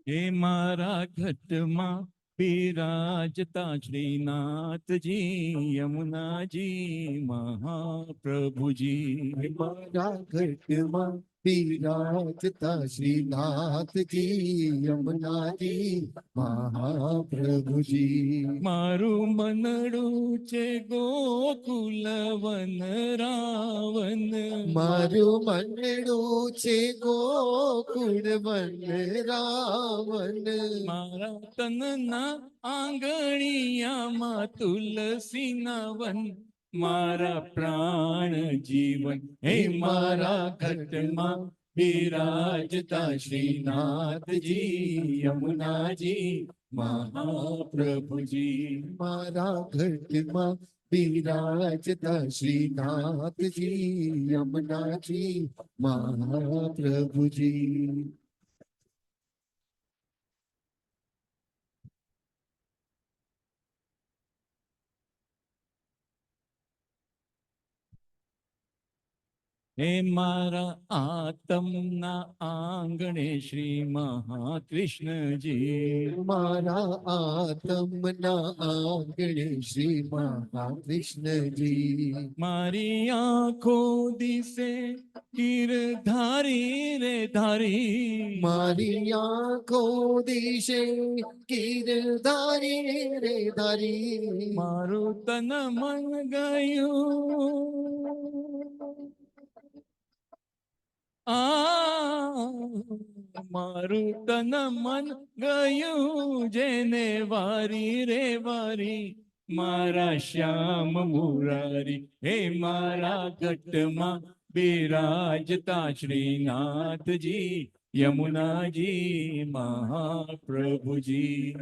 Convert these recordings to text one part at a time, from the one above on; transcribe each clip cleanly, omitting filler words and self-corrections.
હે મારા ઘટમાં બિરાજતા શ્રીનાથજી યમુનાજી મહાપ્રભુજી. મારા ઘટમાં બિરાજતા શ્રીનાથજી યમુનાજી મહાપ્રભુજી. મારું મનડું છે ગોકુલ વન રાવન. મારું મનડું છે ગોકુળ વન રાવન. મારા તનના આંગણિયામાં તુલસીના વન. મારા પ્રાણ જીવન હે મારા ઘટમાં બિરાજતા શ્રીનાથજી યમુનાજી મહાપ્રભુજી. મારા ઘટમાં બિરાજતા શ્રીનાથજી યમુનાજી મહાપ્રભુજી. હે મારા આતમના આંગણે શ્રી મહાકૃષ્ણજી. મારા આતમના આંગણે શ્રી મહાકૃષ્ણજી. મારી આંખો દિશે ગીરધારી રે ધારી. મારી આંખો દિશે ગીરધારી રે ધારી. મારું તન મન ગયું મારું તન મન ગયું જેને વારી રે વારી. મારા શ્યામ મુરારી હે મારા ઘટમાં બિરાજતા શ્રીનાથજી યમુનાજી મહાપ્રભુજી.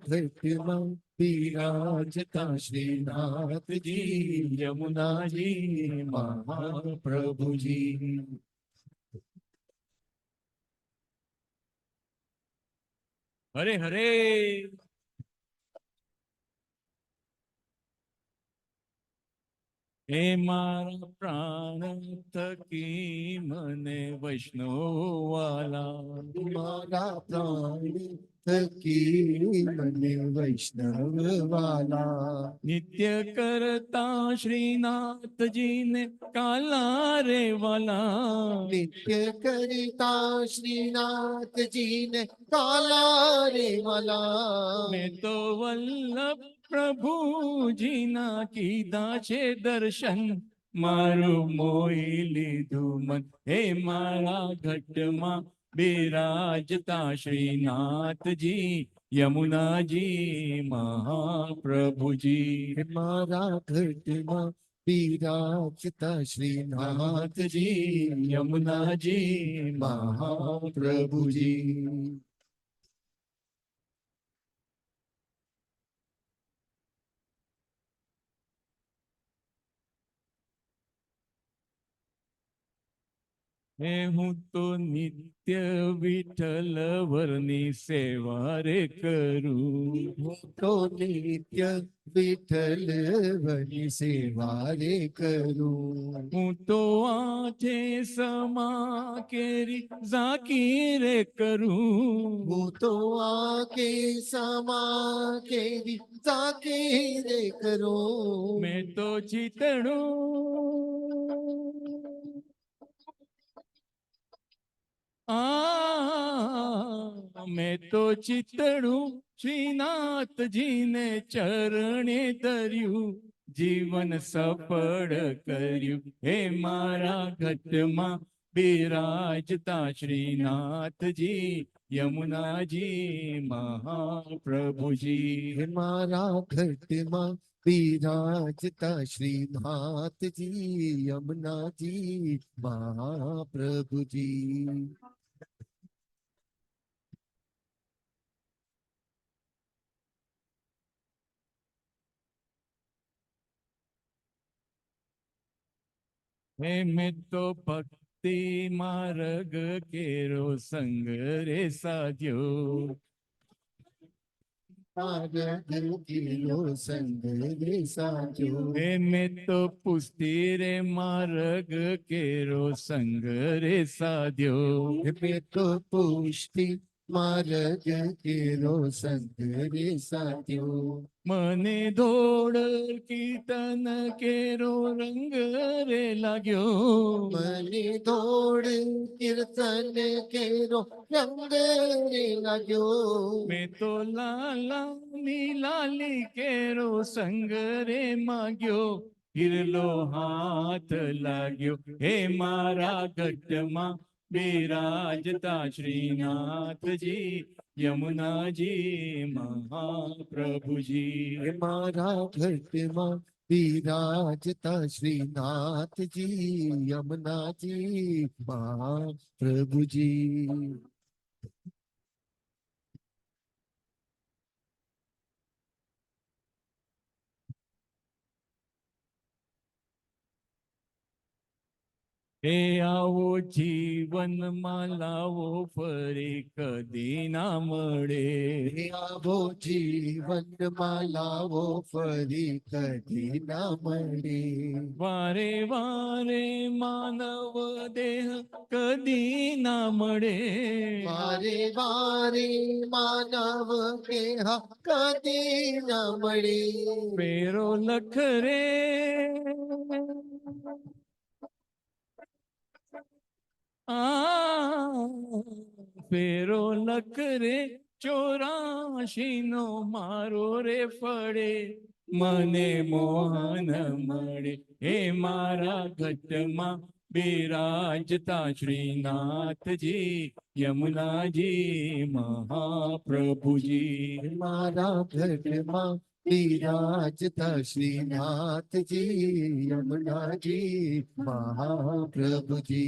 ઘટમાં બિરાજતા શ્રીનાથજી યમુનાજી મહાપ્રભુજી. હરે હરે. હે મારા પ્રાણ થકી મને વૈષ્ણવવાલા. મારા પ્રાણ થકી મને વૈષ્ણવવાલા. નિત્ય કરતા શ્રીનાથજીને કાલા રે વાલા. નિત્ય કરતા શ્રીનાથજીને કાલા રે વાલા. મેં તો વલ્લભ પ્રભુજીના કીધા છે દર્શન. મારું મોઈ લીધું મન હે મારા ઘટમાં બિરાજતા શ્રીનાથજી યમુનાજી મહાપ્રભુજી. મારા ઘટમાં બિરાજતા શ્રીનાથજી યમુનાજી મહાપ્રભુજી. હે હું તો નિત્ય વિઠ્ઠલ વરની સેવા રે કરું. હું તો નિત્ય વિઠ્ઠલ વની સેવા રે કરું. હું તો આઠે સમા કેરી ઝાકી રે કરું. હું તો આ કે સમા કેરી ઝાકી રે કરું. મેં તો ચિતડું મેં તો ચિતડું શ્રીનાથજીને ચરણે ધર્યું. જીવન સફળ કર્યું હે મારા ઘટમાં બિરાજતા શ્રીનાથજી યમુનાજી મહાપ્રભુજી. મારા ઘટમાં બિરાજતા શ્રીનાથજી યમુનાજી મહાપ્રભુજી. હે મેં તો ભક્તિ માર્ગ કેરો સંગ રે સાધ્યો. હે મેં તો પુસ્તી રે માર્ગ કેરો સંગ રે સાધ્યો. મેં તો પુષ્ટિ માર્ગ કેરો સંગ રે સાધ્યો. મને ધોળ કીર્તન કેરો રંગ રે લાગ્યો. મને દોડ કીર્તન કેરો રંગ રે લાગ્યો. મેં તો લાલા ની લાલી કેરો સંગ રે માગ્યો. હિરલો હાથ લાગ્યો હે મારા ગઢમાં બિરાજતા શ્રીનાથજી યમુનાજી મહાપ્રભુજી. હે મારા ઘટમાં બિરાજતા શ્રીનાથજી યમુનાજી મહાપ્રભુજી. હે આવો જીવનમાં લાવો ફરી કદી ના મળે. હે આવો જીવનમાં લાવો ફરી કદી ના મળે. વારે વારે માનવ દેહ કદી ના મળે. વારે વારે માનવ દેહ કદી ના મળે. પેરો લખ રે ફેરો લખ રે 84 નો મારો રે ફળે. મને મોહન મળે હે મારા ઘટમાં બિરાજતા શ્રીનાથજી યમુનાજી મહાપ્રભુજી. મારા ઘરમાં બિરાજતા શ્રીનાથજી યમુનાજી મહાપ્રભુજી.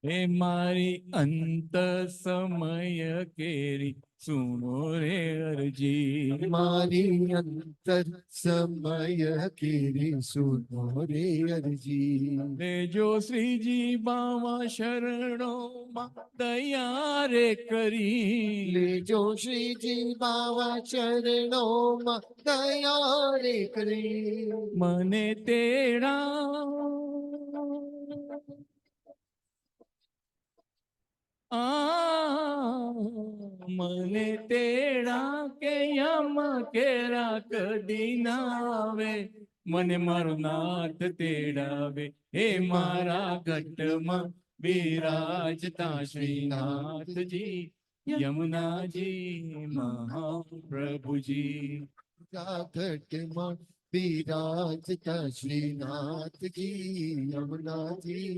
હે મારી અંત સમય કેરી સુનો રે અરજી. મારી અંતર સમય કેરી સુનો રે અરજી. લેજો શ્રીજી બાવા શરણોમાં દયા રે કરી. લેજો શ્રીજી બાવા ચરણોમાં દયા રે કરી. મને તેડા મને તેડા કે યમ કેરા કદી ના આવે. મને મારો નાથ તેડાવે હે મારા ઘટમાં બિરાજતા શ્રીનાથજી યમુનાજી મહાપ્રભુજી. ઘટમાં બિરાજતા શ્રીનાથજી યમુનાજી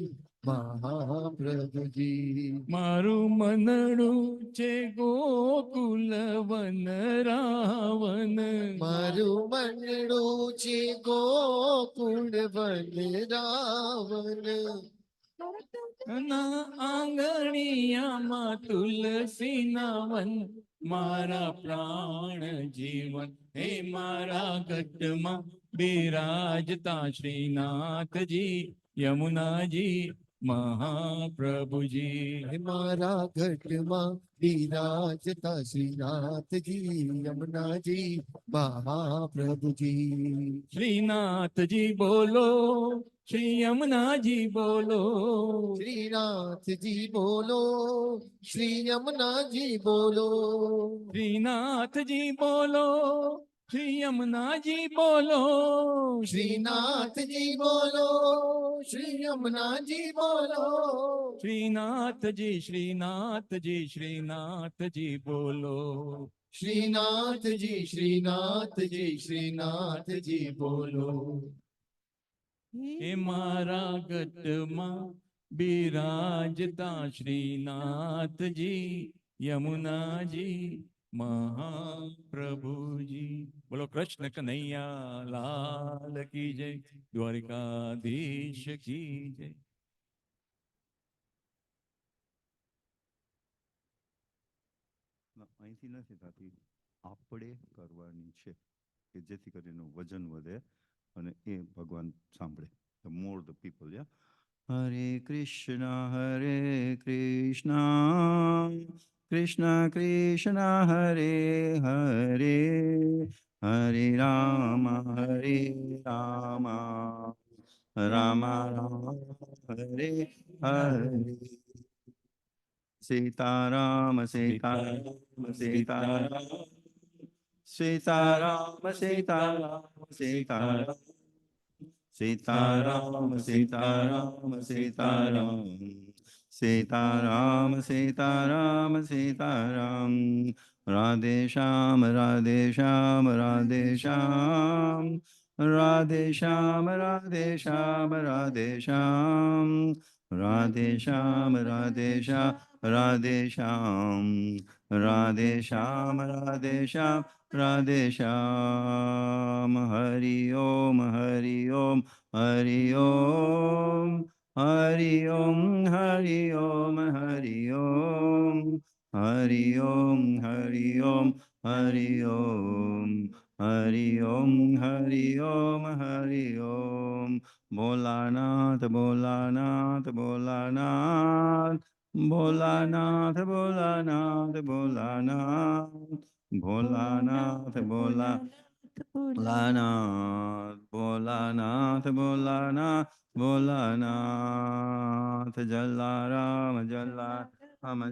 મહાપ્રભુજી. મારું મનડું છે ગોકુલ વન રાવન. મારું મનડું છે ગોકુળ વન રાવન. ના આંગણિયામાં તુલસી ના વન. મારા પ્રાણ જીવન હે મારા ઘટમાં બિરાજતા શ્રીનાથજી યમુનાજી મહાપ્રભુજી. મારા ઘટમાં બિરાજતા શ્રીનાથજી યમુનાજી મહાપ્રભુજી. શ્રીનાથજી બોલો શ્રી યમુનાજી બોલો. શ્રીનાથજી બોલો શ્રી યમુનાજી બોલો. શ્રીનાથજી બોલો શ્રી યમુનાજી બોલો. શ્રીનાથજી બોલો શ્રી યમુનાજી બોલો. શ્રીનાથજી શ્રીનાથજી શ્રીનાથજી બોલો. શ્રીનાથજી શ્રીનાથજી શ્રીનાથજી બોલો. હે મારા ગઢમાં બિરાજતા શ્રીનાથજી યમુનાજી મહાપ્રભુજી. બોલો કૃષ્ણ કનૈયા લાલ કી જય. દ્વારિકાધીશ કી જય. અહીંથી નથી થતી, આપણે કરવાની છે કે જેથી કરીને વજન વધે અને એ ભગવાન સાંભળે. The more the people. Hare Krishna Krishna Krishna Hare Hare, Hare Rama, Rama Rama, Hare Hare. Sita Rama, Sita Rama, Sita Rama, Sita Rama, Sita Rama, Sita Rama. Sitaram, Sitaram, Sitaram, Sitaram, Sitaram, Sitaram, Radhe Sham, Radhe Sham, Radhe Sham, Radhe Sham, Radhe Sham, Radhe Sham, Radhe Sham, Radhe Sham, Radhe Sham, Radhe Sham, Radhe Sham, Radhe Sham. Hari Om, Hari Om, Hari Om, Hari Om, Hari Om, Hari Om, Hari Om, Hari Om, Hari Om, Hari Om, Hari Om, Hari Om. Bholanath, Bholanath, Bholanath, Bholanath, Bholanath, Bholanath, Bholanath, Bholanath. Bholanath, Bholanath, Bholanath, Bholanath, Jalaram, Jalaram,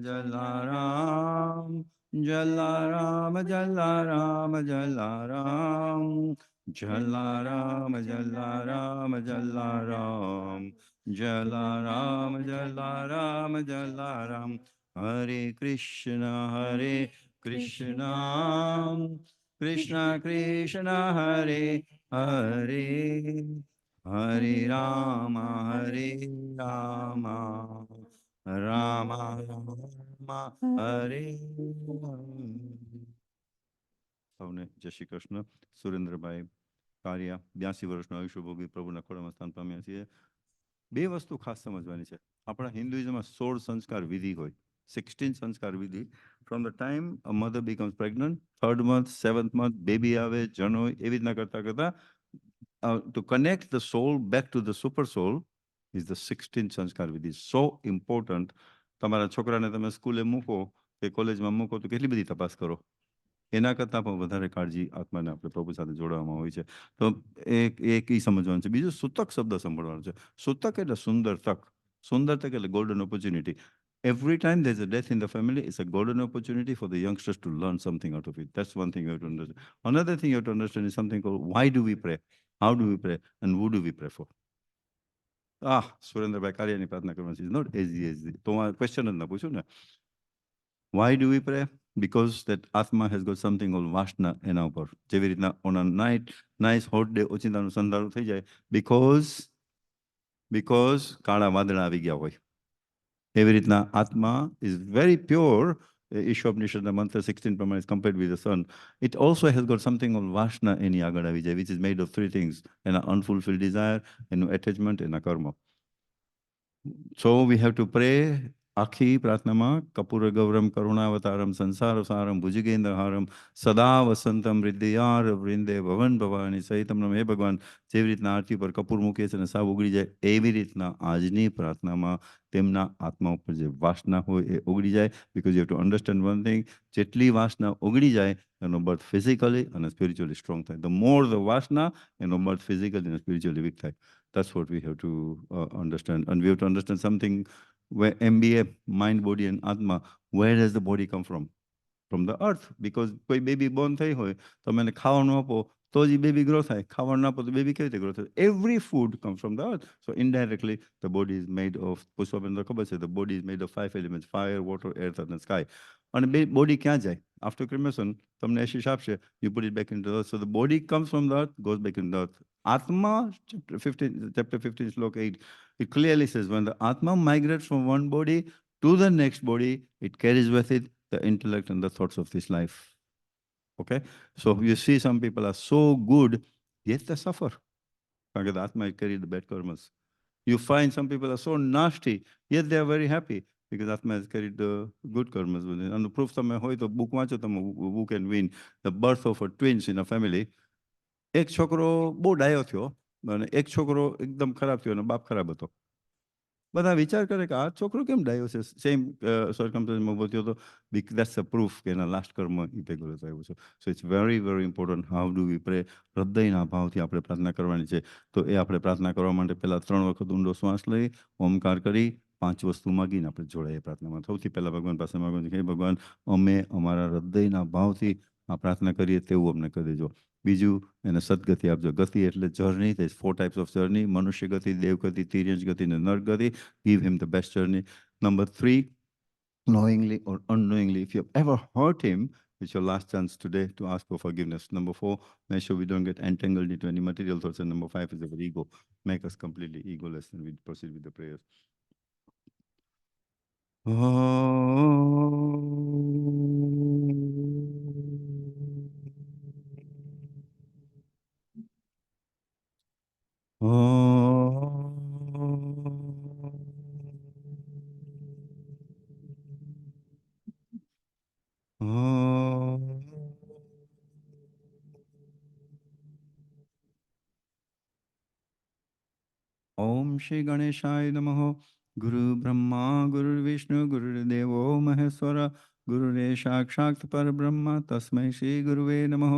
Jalaram, Jalaram, Jalaram, Jalaram, Jalaram, Jalaram, Jalaram, Jalaram, Jalaram, Jalaram. Hare Krishna, Hare Krishna, Krishna Krishna Hare Hare, Hare Rama, Hare Rama, Rama Rama, Hare Hare. સૌને જય શ્રી કૃષ્ણ. સુરેન્દ્રભાઈ કારિયા 82 વર્ષનું આયુષ્ય ભોગવી પ્રભુના ખોળામાં સ્થાન પામ્યા છીએ. બે વસ્તુ ખાસ સમજવાની છે. આપણા હિન્દુઇઝમમાં 16 સંસ્કાર વિધિ હોય, 16 સંસ્કાર વિધિ. From the time a mother becomes pregnant, 3rd month, 7th month, baby આવે, જન્મ હોય, એવી રીતના કરતા કરતા to connect the soul back to the super soul is the 16 સંસ્કાર વિધિ. So important. તમારા છોકરાને તમે સ્કૂલે મૂકો કે કોલેજમાં મૂકો તો કેટલી બધી તપાસ કરો. એના કરતાં પણ વધારે કાળજી આત્માને આપણે પ્રભુ સાથે જોડવામાં હોય છે. તો એક એ સમજવાનું છે. બીજું સૂતક શબ્દ સાંભળવાનો છે. સૂતક એટલે સુંદર તક. સુંદર તક એટલે golden opportunity. Every time there's a death in the family, it's a golden opportunity for the youngsters to learn something out of it. That's one thing you have to understand. Another thing you have to understand is something called why do we pray? How do we pray? And who do we pray for? Surendra Karia Prathna is not easy. તો આ question જ ના પૂછ્યું ને. Why do we pray? Because that Atma has got something called Vashna એના ઉપર. જેવી રીતના on a nice hot day ઓચિંતાનું સંધારું થઈ જાય because કાળા વાદળા આવી ગયા હોય. એવી રીતના આત્મા is very pure. ઈશ્વોપનિષદના મંત્ર 16 પ્રમાણે is compared with the sun. It also has got something called Vashna એની આગળ આવી જાય, which is made of 3 things. એના unfulfilled desire, એનું attachment, એના કર્મ. So we have to pray. આખી પ્રાર્થનામાં કપૂર ગૌરમ કરુણાવતારમ સંસાર સારમ ભુજગેન્દ્રહારમ સદા વસંતમ હૃદયાર વૃંદે ભવન ભવાની સહિતમ હે ભગવાન. જેવી રીતના આરતી પર કપૂર મૂકે છે અને સાવ ઉગડી જાય, એવી રીતના આજની પ્રાર્થનામાં તેમના આત્મા ઉપર જે વાસના હોય એ ઉગડી જાય. Because you have to understand one thing, જેટલી વાસના ઉગડી જાય એનો બર્થ ફિઝિકલી અને સ્પિરિચ્યુઅલી સ્ટ્રોંગ થાય. ધ મોર ધ વાસના, એનો બર્થ ફિઝિકલી અને સ્પિરિચ્યુઅલી વીક થાય. That's what we have to understand. And we have to understand something where MBA, mind, body and Atma, where does the body come from? From the earth. Because કોઈ baby Born થઈ હોય તો મને ખાવાનું આપો તો જ બેબી ગ્રો થાય. ખાવાનું આપો તો બેબી કેવી રીતે ગ્રો થાય? Every food comes from the earth. So indirectly the body is made of, Pushpaben ખબર છે, the body is made of 5 elements: fire, water, earth and sky. અને બોડી ક્યાં જાય? After cremation તમને એશિશ આપશે, you put it back into the earth. So the body comes from the earth, goes back into the earth. Atma, chapter 15, slok 8, it clearly says when the Atma migrates from one body to the next body, it carries with it the intellect and the thoughts of this life. Okay? So you see some people are so good, yet they suffer. Because the Atma carried the bad karmas. You find some people are so nasty, yet they are very happy. Because Atma has carried the good karmas with it. And the proof તમે હોય તો book વાંચો તમે, who can win the birth of a twins in a family. એક છોકરો બહુ ડાયો થયો અને એક છોકરો એકદમ ખરાબ થયો અને બાપ ખરાબ હતો. બધા વિચાર કરે કે આ છોકરો કેમ ડાયો છે, સેમ સર્કમસ્ટન્સમાં ઉભો થયો હતો. દેટ્સ અ પ્રૂફ કે એના લાસ્ટ કર્મ એ ભેગો આવ્યો છે. So it's very very important how do we pray. હૃદયના ભાવથી આપણે પ્રાર્થના કરવાની છે. તો એ આપણે પ્રાર્થના કરવા માટે પહેલાં 3 વખત ઊંડો શ્વાસ લઈ, ઓમકાર કરી, 5 વસ્તુ માગીને આપણે જોડાઈએ પ્રાર્થનામાં. સૌથી પહેલાં ભગવાન પાસે માગવાનું છે, હે ભગવાન, અમે અમારા હૃદયના ભાવથી આ પ્રાર્થના કરીએ તેવું અમને કરી દેજો. બીજું, એને સદગતિ આપજો. ગતિ એટલે journey. There 4 types of journey: મનુષ્ય ગતિ, દેવ ગતિ, તિર્યંશ ગતિ અને નર ગતિ. Give him the best journey. Number 3, knowingly or unknowingly, if you have ever hurt him, it's your last chance today to ask for forgiveness. Number 4, make sure we don't get entangled into any material thoughts. And number 5 is our ego. Make us completely egoless, and we proceed with the prayers. ओम श्री गणेशाय नमः. गुरु ब्रह्मा गुरु विष्णु गुरुर्देवो महेश्वर. गुरुरे साक्षात् परब्रह्म तस्मै श्री गुरुवे नमः.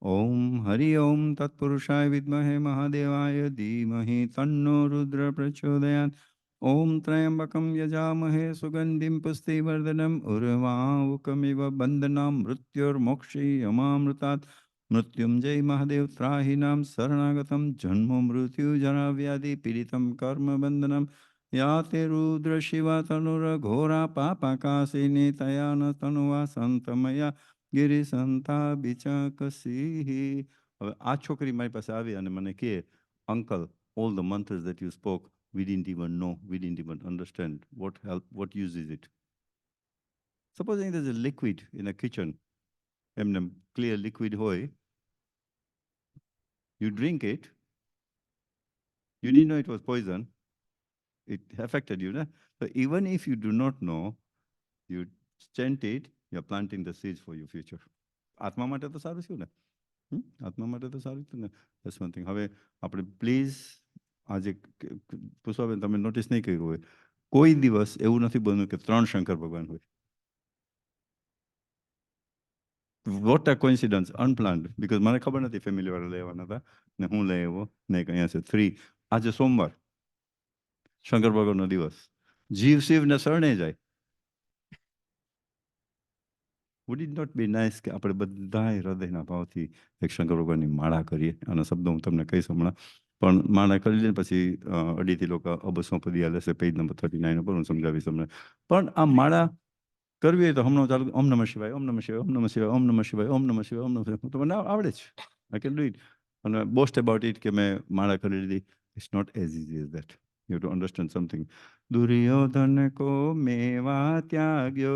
ओम हरि ओम तत्पुरुषाय विद्महे महादेवाय धीमहि तन्नो रुद्र प्रचोदयात्. ओम त्र्यंबकं यजामहे सुगंधिं पुष्टिवर्धनम् उर्वारुकमिव बन्धनां मृत्युर्मोक्षयमामृतात्. मृत्युंजय महादेव त्राहिणां शरणागतं जन्म मृत्यु जरा व्याधि पीडितं कर्म बंधनम. या ते रुद्र शिवा तनुरघोरा पापाकाशिनी तया न तनुवा संतमया गिरिसंता बिचाकसी. હવે આ છોકરી મારી પાસે આવી અને મને કહે, uncle, all the mantras that you spoke, we didn't even know, we didn't even understand. What help, what use is it? Supposing there's a liquid in a kitchen, એમને clear liquid હોય, you drink it, you didn't know it was poison, it affected you. Na? So even if you do not know, you chant it, you're planting the seeds for your future. આત્મા માટે તો સારું થયું ને. આત્મા માટે તો સારું થયું ને. That's one thing. હવે આપણે પ્લીઝ આજે પુષ્પાબેન તમે નોટિસ નહીં કર્યું હોય, કોઈ દિવસ એવું નથી બન્યું કે 3 શંકર ભગવાન હોય. What a coincidence, unplanned, because મને ખબર નથી ફેમિલી વાળા લેવાના હતા ને હું લઈ આવ્યો ને અહીંયા છે 3. આજે સોમવાર, શંકર ભગવાનનો દિવસ. જીવ શિવને શરણે જાય. Would it not be nice કે આપણે બધાય હૃદયના ભાવથી એક શંકર ભગવાનની માળા કરીએ? આના શબ્દો હું તમને કહીશ હમણાં, પણ માળા કરી લઈને પછી અડીથી લોકો અબસો પદી આલે છે, પેજ નંબર 39 ઉપર હું સમજાવીશ તમને. પણ આ માળા કરવી હોય તો હમણાં ચાલુ ઓમ નમઃ શિવાય, ઓમ નમઃ શિવાય, ઓમ નમઃ શિવાય, ઓમ નમઃ શિવાય, ઓમ નમઃ શિવાય, ઓમ નમઃ શિવાય. તો મને આવડે જ. I can do it. અને બોસ્ટ અબાઉટ ઇટ કે મેં માળા કરી લીધી. It's not as easy as that. You have to understand something. Duryodhan को मेवा त्याग्यो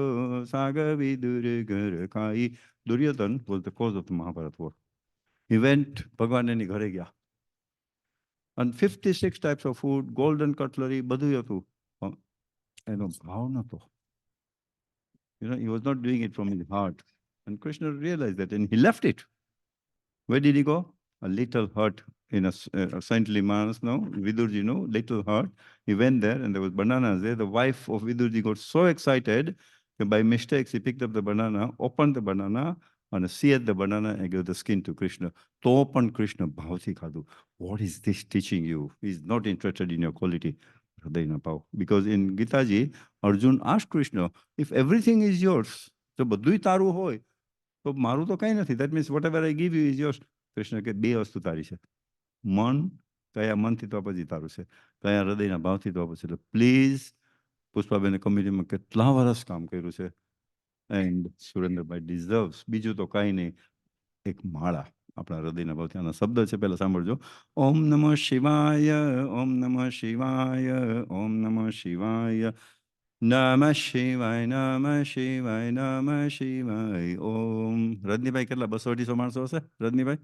सागवी दुर्गर खाई. Duryodhan was the cause of the Mahabharata war. He went, ભગવાન એની ઘરે ગયા. And 56 types of food, golden cutlery, બધું હતું. એનો ભાવ નતો. You know, he was not doing it from his heart. And Krishna realized that and he left it. Where did he go? A little hut in a saintly man's, no, Vidurji, no, little hut. He went there and there was bananas there. The wife of Vidurji got so excited that by mistakes he picked up the banana, opened the banana and seared the banana and gave the skin to Krishna. To open Krishna bhavti khadu. What is this teaching you? He's not interested in your quality. Because in Gita Ji, Arjun asked Krishna, if everything is yours, so બધુંય તારું હોય તો મારું તો કંઈ નથી. That means whatever I give you is yours. Krishna કે 2 વસ્તુ તારી છે. મન, કયા મનથી તો પછી તારું છે, કયા હૃદયના ભાવથી તો પછી. એટલે પ્લીઝ, પુષ્પાબેને કમિટીમાં કેટલા વર્ષ કામ કર્યું છે. And Surendrabhai deserves. બીજું તો કાંઈ નહીં, એક માળા આપણા હૃદયના ભાવથી. આના શબ્દ છે, પહેલા સાંભળજો. ઓમ નમઃ શિવાય, ઓમ નમઃ શિવાય, ઓમ નમઃ શિવાય, નમઃ શિવાય, નમઃ શિવાય, નમઃ શિવાય. ઓમ. રજનીભાઈ કેટલા 200-250 માણસો હશે? રજનીભાઈ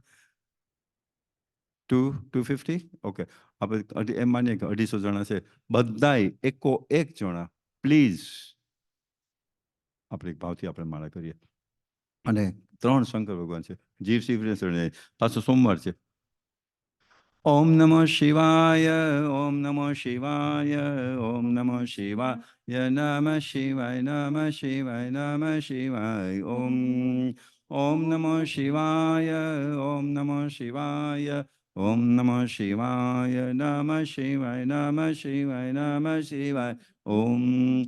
250? ઓકે, આપણે એમ માનીએ કે 250 જણા છે. બધાય એકો એક જણા પ્લીઝ આપણે એક ભાવથી આપણે માળા કરીએ. અને 3 શંકર ભગવાન છે. જીવ શિવને શરણે. પાછો સોમવાર છે. Om Namo Shivaya, Om Namo Shivaya, Om Namo Shivaya, Namah Shivaya, Namah Shivaya, Namah Shivaya, Om Namo Shivaya, Om Namo Shivaya, Om Namo Shivaya, Namah Shivaya, Namah Shivaya, Namah Shivaya, Om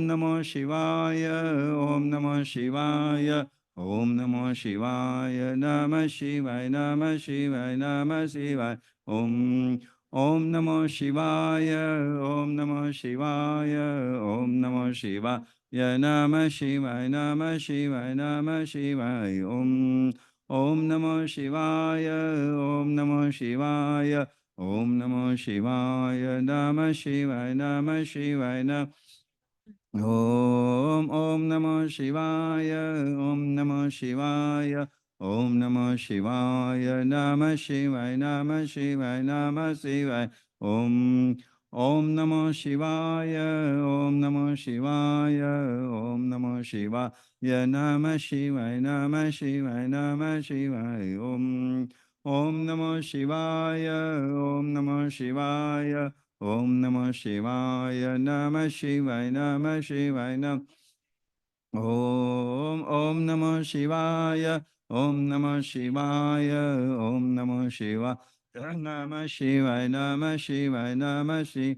Namo Shivaya, Om Namo Shivaya, Om Namo Shivaya, Namah Shivaya, Namah Shivaya, Namah Shivaya, Om Namo Shivaya, Om Namo Shivaya, Om Namo Shivaya, Namah Shivaya, Namah Shivaya, Namah Shivaya, Om Namo Shivaya, Om Namo Shivaya, Om Namo Shivaya, Namah Shivaya, Namah Shivaya, Om Namo Shivaya, Om Namo Shivaya, Om Namo Shivaya, Namah Shivaya, Namah Shivaya, Namah Shivaya, Om Namo Shivaya, Om Namo Shivaya, Om Namo Shivaya, Namah Shivaya, Namah Shivaya, Namah Shivaya, Om Namo Shivaya, Om Namo Shivaya, Om Namah Shivaya, Namah Shivaya, Namah Shivaya, Om Namah Shivaya, Om Namah Shivaya, Om Namah Shivaya, Namah Shivaya, Namah Shivaya, Namah Shivaya.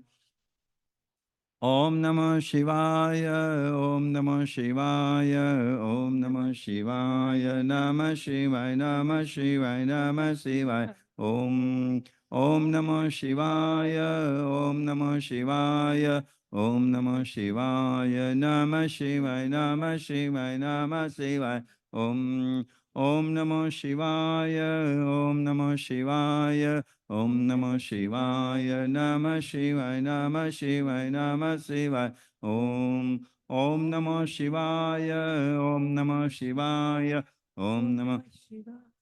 Om Namah Shivaya, Om Namah Shivaya, Om Namah Shivaya, Namah Shivaya, Namah Shivaya, Namah Shivaya, Om Namah Shivaya, Om Namah Shivaya, Om Namah Shivaya, Namah Shivaya, Namah Shivaya, Namah Shivaya, Om Namah Shivaya, Om Namah Shivaya, Om Namah Shivaya, Namah Shivaya, Namah Shivaya, Namah Shivaya, Om Namah Shivaya, Om Namah Shivaya, Om Namah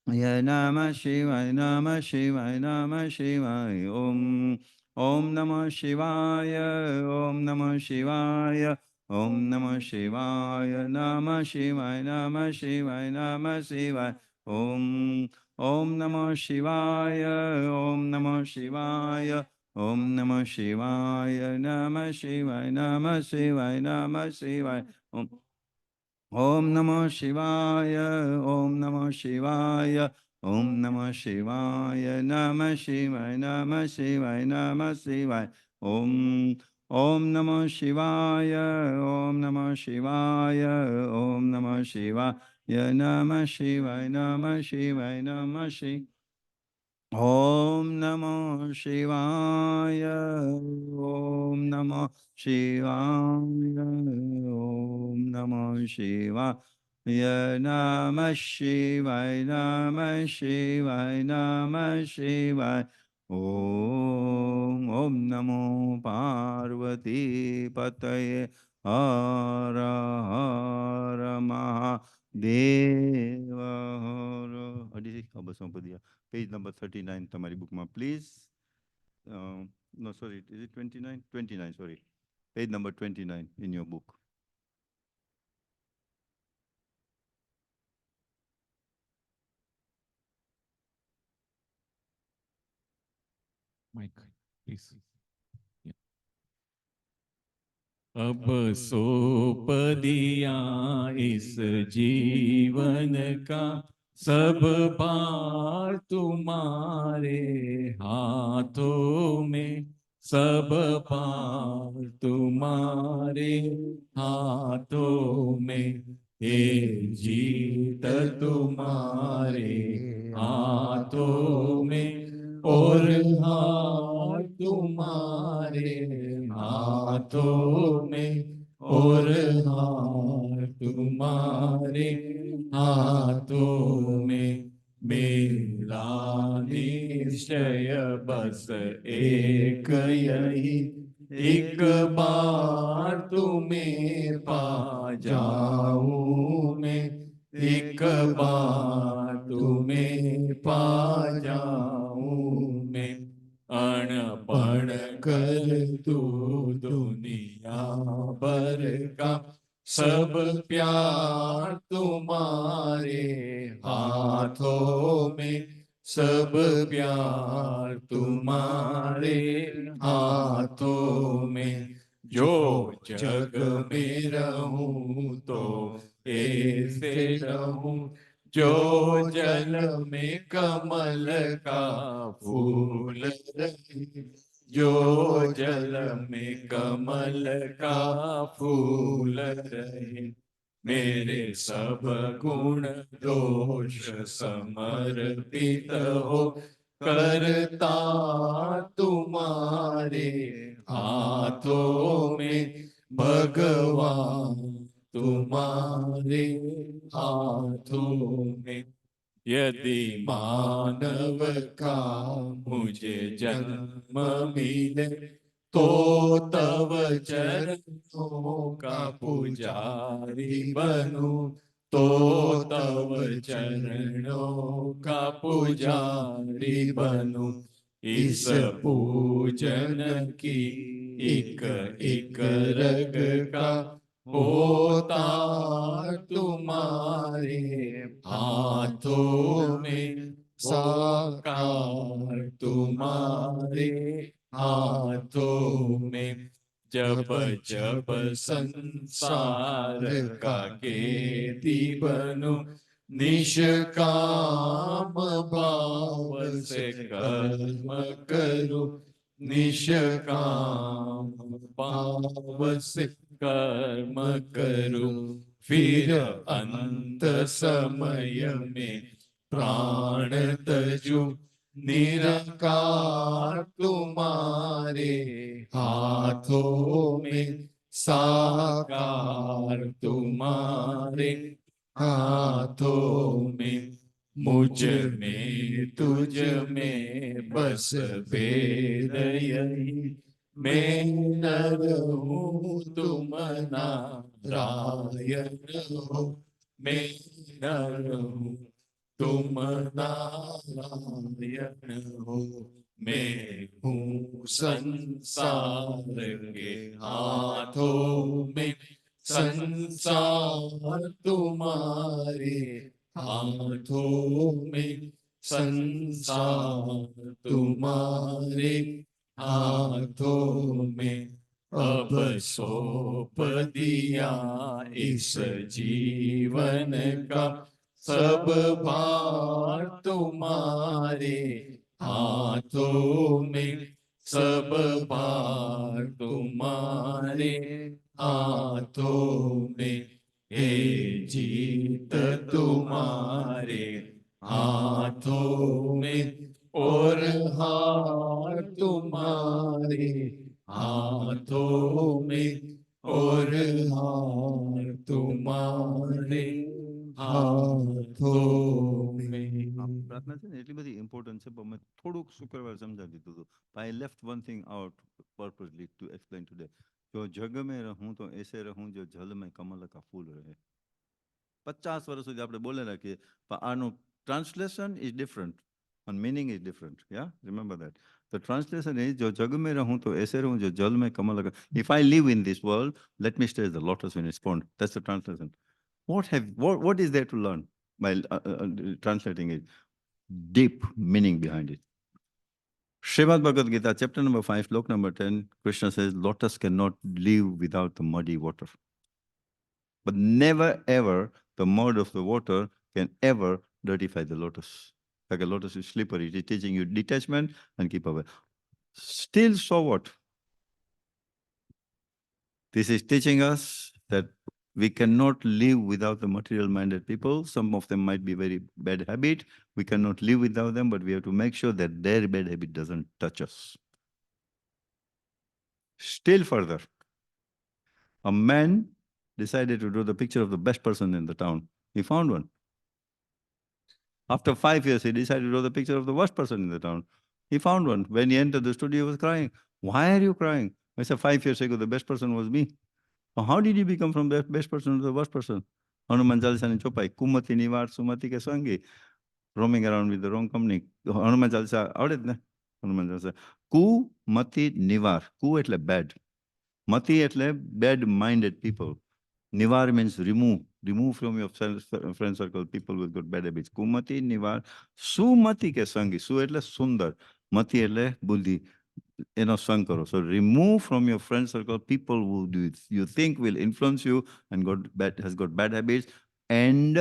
Namah Shivaya, Namah Shivaya, Namah Shivaya, Om Namah Shivaya, Om Namah Shivaya, Om Namah Shivaya, Namah Shivaya, Namah Shivaya, Namah Shivaya, Om Namah Shivaya, Om Namah Shivaya, Om Namah Shivaya, Namah Shivaya, Namah Shivaya, Namah Shivaya, Om Namah Shivaya, Om Namah Shivaya, Om Namah Shivaya, Namah Shivaya, Namah Shivaya, Namah Shivaya, Om Namah Shivaya, Om Namah Shivaya, Om Namah Shivaya, Namah Shivaya, Namah Shivaya, Namah Shivaya. Om Namo Shivaya, Om Namo Shivaya, Om Namo Shivaya, Namah Shivaya, Namah Shivaya, Namah Shivaya, Om Namo Parvati Pataye, Hara Hara Mahadeva Hara. Aditi, Abhasampadiya. Page number 39, તમારી bookમાં, please. No, sorry, is it 29? 29, sorry. Page number 29 in your book. Mike, please. Yeah. अब सौंप दिया इस जीवन का सब भार तुम्हारे हाथों में, सब भार तुम्हारे हाथों में, ये जीत तुम्हारे हाथों में, और हार तुम्हारे हाथों में, और हार तुम्हारे हाथों में, मेरा निश्चय बस एक यही, एक बार तुम्हें पा जाऊं मैं, एक बार तुम्हें पा जाऊं मैं, अनपढ़ कर तू दुनिया भर का सब प्यार तुम्हारे हाथों में, सब प्यार तुम्हारे हाथों में। जो जग में रहूं तो ऐसे रहूं, जो जल में कमल का फूल रहे। जो जल में कमल का फूल रहे। मेरे सब गुण दोष समर्पित हो, करता तुम्हारे हाथों में। भगवान तुम्हारे हाथों में। यदि मानव का मुझे जन्म मिले, तो तव चरणों का पुजारी बनूं। तो तव चरणों का पुजारी बनूं। इस पूजन की एक एक रग का होता तुम्हारे हाथों में। साकार तुम्हारे हाथों में। जब जब संसार का कैदी बनूं, निष्काम भाव से कर्म करूं। निष्काम भाव से कर्म करूं। फिर अंत समय में प्राण तजूं। निरंकार तुम्हारे हाथों में। साकार तुम्हारे हाथों में। मुझ में तुझ में बस भेद यही। मैं नर हूँ तुम नारायण हो। मैं नर हूँ तुम नारायण हो। मैं हूँ संसार के हाथों में। संसार तुम्हारे हाथों में। संसार तुम्हारे हाथों में। अब सौंप दिया इस जीवन का सब भार तुम्हारे हाथों में। सब भार तुम्हारे हाथों में। हे जीत तुम्हारे हाथों में। और हार तुम्हारे हाथों में। और हार तुम्हारे हाथों में। પ્રાર્થના છે ને એટલી બધી ઇમ્પોર્ટન્ટ છે પણ મેં થોડુંક શુક્રવાર સમજાવી દીધું હતું. I left one thing out purposely to explain today. જો જગ में रहूं तो ऐसे रहूं जो जल में कमल का फूल रहे. 50 વર્ષ સુધી આપણે બોલે રાખીએ પણ આનું translation is different and meaning is different. Yeah, remember that. The translation is जो जग में रहूं तो ऐसे रहूं जो जल में कमल का. If I live in this world, let me stay as the lotus in its pond. That's the translation. What is there to learn by translating it? Deep meaning behind it. Srimad Bhagavad Gita, chapter number 5, slok number 10, Krishna says, lotus cannot live without the muddy water. But never ever the mud of the water can ever dirtify the lotus. Like a lotus is slippery, it is teaching you detachment and keep away. Still, so what? This is teaching us that we cannot live without the material-minded people. Some of them might be very bad habit. We cannot live without them, but we have to make sure that their bad habit doesn't touch us. Still further, a man decided to draw the picture of the best person in the town. He found one. After 5 years, he decided to draw the picture of the worst person in the town. He found one. When he entered the studio, he was crying. Why are you crying? I said, 5 years ago, the best person was me. Well, how did you become from the best person to the worst person? Hanuman Chalisa and Chopai, Kumati Nivar, Sumati ke Swangi, roaming around with the wrong company. Hanuman Chalisa, Hanuman Chalisa, Ku Mati Nivar. Ku etle bad. Mati etle bad-minded people. Nivar means remove. Remove from your friend circle people with good bad habits. Kumati, Nivar. Sumati ke sangi. Su એટલે સુંદર. મતિ એટલે બુદ્ધિ. એનો સંગ કરો. So remove from your friend circle people who you think will influence you and has got bad habits, and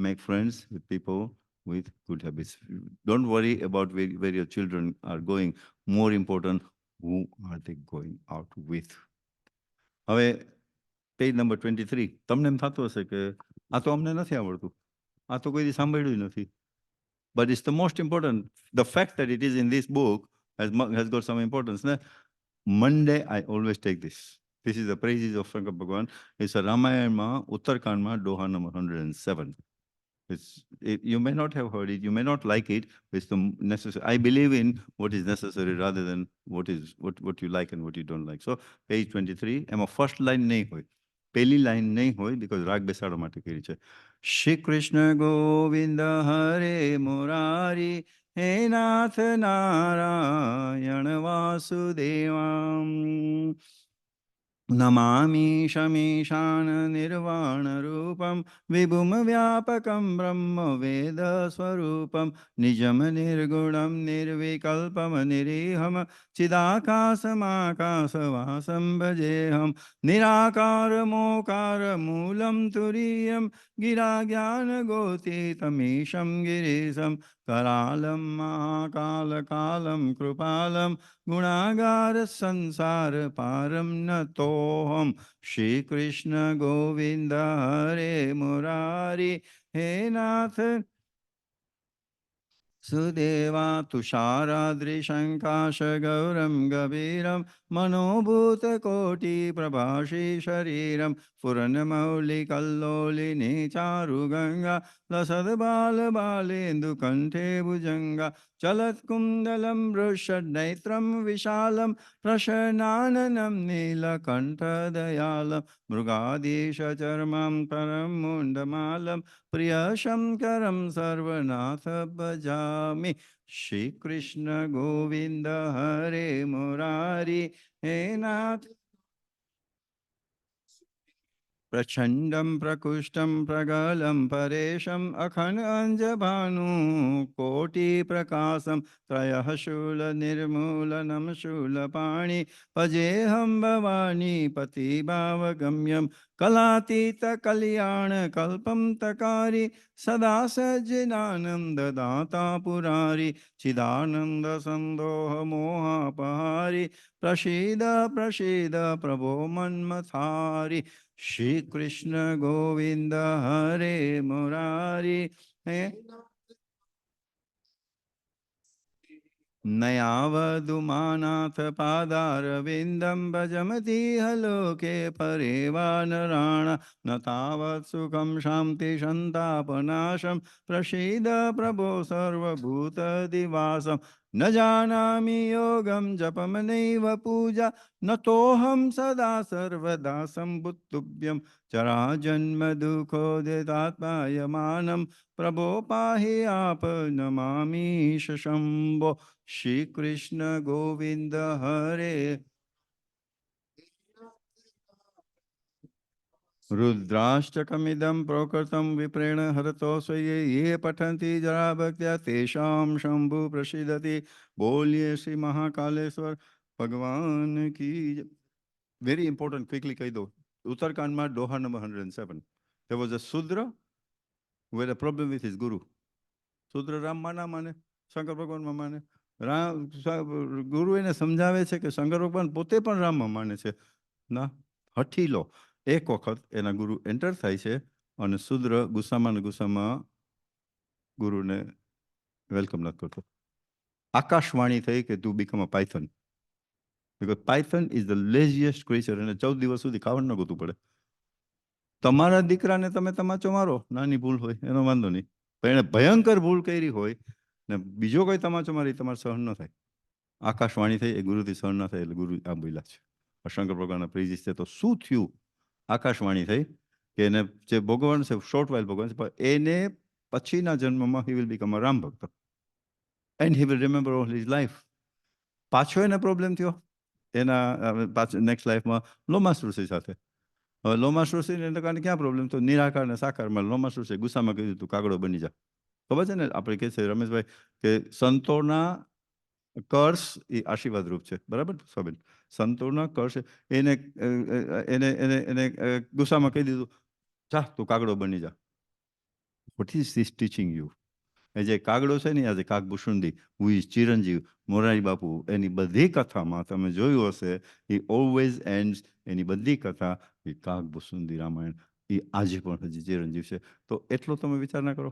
make friends with people with good habits. Don't worry about where your children are going. More important, who are they going out with? હવે page number 23. તમને એમ થતું હશે કે આ તો અમને નથી આવડતું, આ તો કોઈ સાંભળ્યું નથી. But it's the most important. The fact that it is in this book has got some importance. Monday, I always take this. This is the praises of Shankar Bhagwan. It's a Ramayana, Uttarkandma, Doha number 107. You may not have heard it, you may not like it, but it's the necessary. I believe in what is necessary rather than what you like and what you don't like. So page 23, એમાં first line નહીં હોય, પહેલી line નહીં હોય, because રાગ બેસાડવા માટે કરી છે. શ્રી કૃષ્ણ ગોવિંદ હરે મુરારી, હે નાથ નારાયણ વાસુદેવામ. નમામિ શમીશાન નિર્વાણ રૂપમ, વિભુમ વ્યાપકમ બ્રહ્મ વેદ સ્વરૂપમ, નિજમ નિર્ગુણમ નિર્વિકલ્પમ નિરીહમ, ચિદાકાશમાકાશવાસમ ભજેહમ, નિરાકાર મૂલમ તુરીયમ, ગિરા જ્ઞાન ગોતીતમીશમ ગિરીશમ, करालं महाकालकालं कृपालं, गुणागार संसार पारं नतोऽहं. श्री कृष्ण गोविंद हरे मुरारी, हे नाथ सुदेवा तुषाराद्रिशङ्काश गौरं गभीरं, मनोभूतकोटि प्रभाषी शरीरं, पुरनमौलिकल्लोलिनी चारुगङ्गा, लसद्बालबालेन्दुकण्ठे भुजङ्गा, चलत्कुण्डलं वृषन्नेत्रं विशालं, प्रशनाननं नीलकण्ठदयालं, मृगाधीशचर्मं परं मुण्डमालं, प्रियशङ्करं सर्वनाथ भजामि. श्री कृष्ण गोविंद हरे मुरारी, हे नाथ. प्रचण्डं प्रकुष्ठं प्रगलं परेशम्, अखण्डअञ्जभानु कोटिप्रकाशं, त्रयः शूलनिर्मूलनं शूलपाणि, भजेऽहं भवानी पतिभावगम्यं, कलातीतकल्याणकल्पं तकारी, सदा सज्जनानन्ददाता पुरारी, चिदानन्दसन्दोहमोहापहारी, प्रसीद प्रसीद प्रभो मन्मथारी. श्री कृष्ण गोविंद हरे मुरारी, हे नयावधुमानाथ पादारविन्दं, भजमतीह लोके परेवानराण, न तावत् सुखं शान्ति सन्तापनाशं, प्रसीद प्रभो सर्वभूतदिवासं, न जानामि योगं जपं नैव पूजा, न तोऽहं सदा सर्वदा सम्बुद्धुभ्यं, चराजन्म दुःखोदितात्मायमानं, प्रभो पाहि आप नमामि शम्भो. श्री कृष्ण गोविंद हरे. रुद्राष्टकमिदं प्रोकृतं विप्रेण हरतो स्वये, ये पठन्ति जरा भक्त्या तेषां शंभु प्रसीदति. बोलिए श्री महाकालेश्वर भगवान की. Very important, quickly कही दो. उत्तरकांड में दोहा number 107. There was a Sudra who had a problem with his guru. Sudra Ram માના માને, શંકર ભગવાનમાં માને. ગુરુ એને સમજાવે છે કે શંકર ભગવાન પોતે પણ રામમાં માને છે. ના, હઠી લો. એક વખત એના ગુરુ એન્ટર થાય છે અને શુદ્ર ગુસ્સામાં ને ગુસ્સામાં ગુરુને વેલકમ નથી કરતો. આકાશવાણી થઈ કે તું become a python, because python is the laziest creature. એને 14 દિવસ સુધી ખાવાનું ન ગોતું પડે. તમારા દીકરાને તમે તમાચો મારો, નાની ભૂલ હોય એનો વાંધો નહીં, પણ એને ભયંકર ભૂલ કરી હોય ને બીજો કોઈ તમાચો મારી તમારે સહન ન થાય. આકાશવાણી થઈ એ ગુરુથી સહન ન થાય એટલે ગુરુ આ બોલ્યા છે. શંકર ભગવાનના પ્રેઝિસ છે. તો શું થયું? આકાશવાણી થઈ કે એને જે ભગવાન છે શોર્ટ વાઇલ ભગવાન છે, પણ એને પછીના જન્મમાં he will become a Ram bhakt and he will remember all his life. પાછો એને પ્રોબ્લેમ થયો એના નેક્સ્ટ લાઈફમાં લોમાસ ઋષિ સાથે. હવે લોમાસ ઋષિને કારણે ક્યાં પ્રોબ્લેમ? તો નિરાકાર ને સાકારમાં લોમાસ ઋષિ ગુસ્સામાં કીધું તું કાગડો બની જા. ખબર છે ને આપણે કહે છે રમેશભાઈ કે સંતોના કર્ષ એ આશીર્વાદ રૂપ છે, બરાબર સ્વાબેન? સંતોના કર્ષ એને એને એને એને ગુસ્સામાં કહી દીધું જા તું કાગડો બની જા. What is this teaching you? એ જે કાગડો છે ને આજે કાગભૂષુંડી, હુ ઇઝ ચિરંજીવ, મોરારી બાપુ, એની બધી કથામાં તમે જોયું હશે એ ઓલવેઝ એન્ડ્સ, એની બધી કથા એ કાગભૂષુંડી રામાયણ એ આજે પણ હજી ચિરંજીવ છે. તો એટલો તમે વિચાર ના કરો.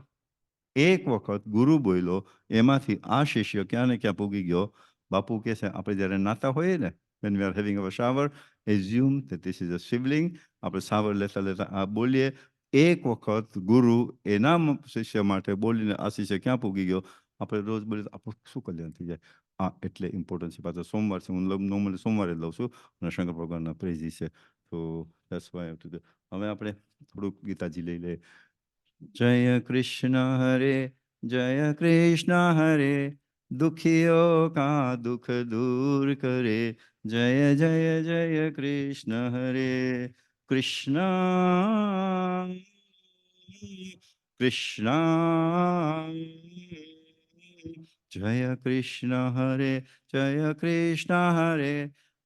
એક વખત ગુરુ બોલ્યો, એમાંથી આ શિષ્ય ક્યાં ને ક્યાં પૂગી ગયો. બાપુ કહે છે આપણે જ્યારે નાતા હોઈએ ને, when we are having our shower, assume that this is a શિવલિંગ. આપણે શાવર લેતા લેતા આ બોલીએ. એક વખત ગુરુ એના શિષ્ય માટે બોલીને આ શિષ્ય ક્યાં પૂગી ગયો. આપણે રોજ બોલીએ તો આપણું શું કલ્યાણ થઈ જાય. આ એટલે ઇમ્પોર્ટન્ટ છે. પાછો સોમવાર છે, હું નોર્મલી સોમવારે જ લઉં છું અને શંકર ભગવાનના પ્રેઝી છે. તો દેટ્સ વાય હવે આપણે થોડુંક ગીતાજી લઈ લઈએ. જય કૃષ્ણ હરે, જય કૃષ્ણ હરે, દુખીઓ કા દુઃખ દૂર કરે. જય જય જય કૃષ્ણ હરે કૃષ્ણ કૃષ્ણ. જય કૃષ્ણ હરે, જય કૃષ્ણ હરે,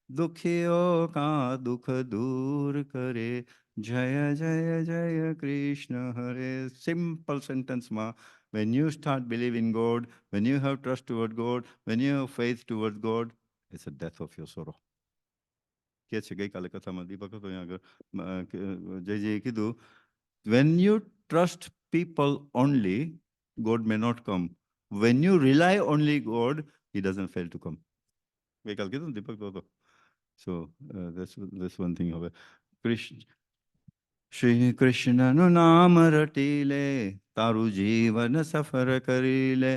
દુખીઓ કા દુઃખ દૂર કરે. જય જય જય કૃષ્ણ હરે. સિમ્પલ સેન્ટેન્સમાં when you start believing God, when you have trust toward God, when you have faith toward God, it's a death of your sorrow. કે છે ગઈકાલે કથામાં દીપક હતો અહીંયા આગળ જયજીએ કીધું, when you trust people only, God may not come. When you rely only God, he doesn't fail to come. ગઈકાલે કીધું ને દીપક તો હતો. So that's one thing. હવે શ્રી કૃષ્ણનું નામ રટી લે, તારું જીવન સફર કરી લે.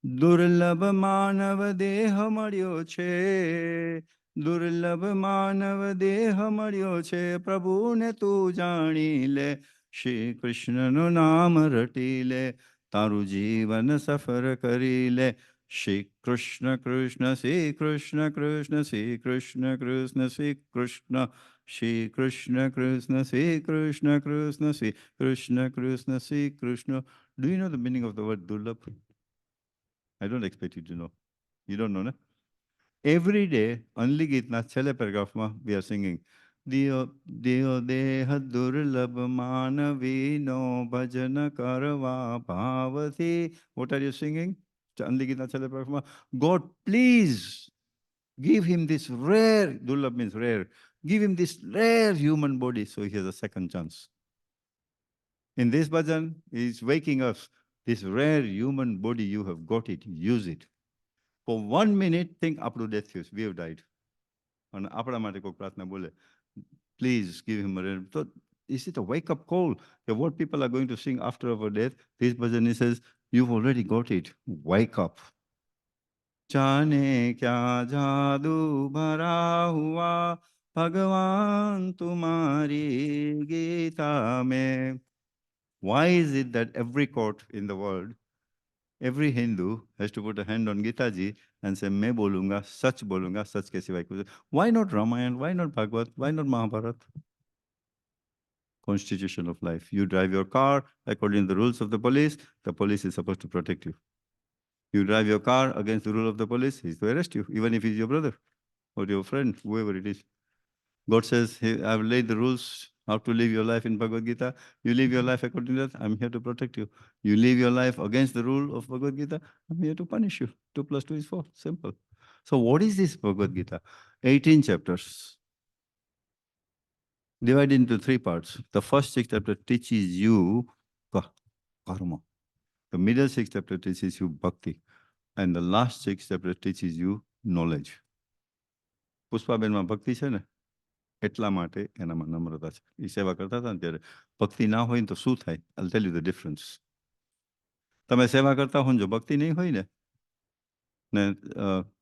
દુર્લભ માનવ દેહ મળ્યો છે, દુર્લભ માનવ દેહ મળ્યો છે, પ્રભુને તું જાણી લે. શ્રી કૃષ્ણનું નામ રટી લે, તારું જીવન સફર કરી લે. Shri Krishna Krishna Shri Krishna Krishna Shri Krishna Krishna Shri Krishna, Shri Krishna Krishna Shri Krishna Krishna Shri Krishna Krishna Shri Krishna. Do you know the meaning of the word dulabh? I don't expect you to know. You don't know, no? Every day, only ગીતના છેલ્લે પેરેગ્રાફમાં we are singing. દિયો દિયો દેહ દુર્લભ માનવીનો ભજન કરવા ભાવથી. What are you singing? only ગીતના છેલ્લે પેરેગ્રાફમાં, God, please give him this rare, dulabh means rare, give him this rare human body so he has a second chance. In this bhajan, he is waking us. This rare human body, you have got it, use it. For 1 minute, think આપણું death થયું, we have died. અને આપણા માટે કોઈ પ્રાર્થના બોલે, please give him a rare. So is it a wake-up call? What people are going to sing after our death? This bhajan says, you've already got it. Wake up. जाने क्या जादू भरा हुआ भगवान तुम्हारी गीता में. Why is it that every court in the world, every Hindu has to put a hand on Gita ji and say, मैं बोलूंगा, सच के सिवाय कुछ? Why not Ramayana? Why not Bhagavad? Why not Mahabharata? Constitution of life. You drive your car according to the rules of the police is supposed to protect you. You drive your car against the rule of the police, he's to arrest you, even if he's your brother or your friend, whoever it is. God says, hey, I've laid the rules how to live your life in Bhagavad Gita. You live your life according to that, I'm here to protect you. You live your life against the rule of Bhagavad Gita, I'm here to punish you. 2 + 2 is 4, simple. So what is this Bhagavad Gita? 18 chapters, divided into 3 parts. The first 6 chapters teaches you karma. The middle 6 chapters teaches you bhakti. And the last 6 chapters teaches you knowledge. પુષ્પાબેનમાં ભક્તિ છે ને, એટલા માટે એનામાં નમ્રતા છે. એ સેવા કરતા હતા ને ત્યારે ભક્તિ ના હોય ને તો શું થાય? I'll tell you the difference. તમે સેવા કરતા હો ને જો ભક્તિ નહીં હોય ને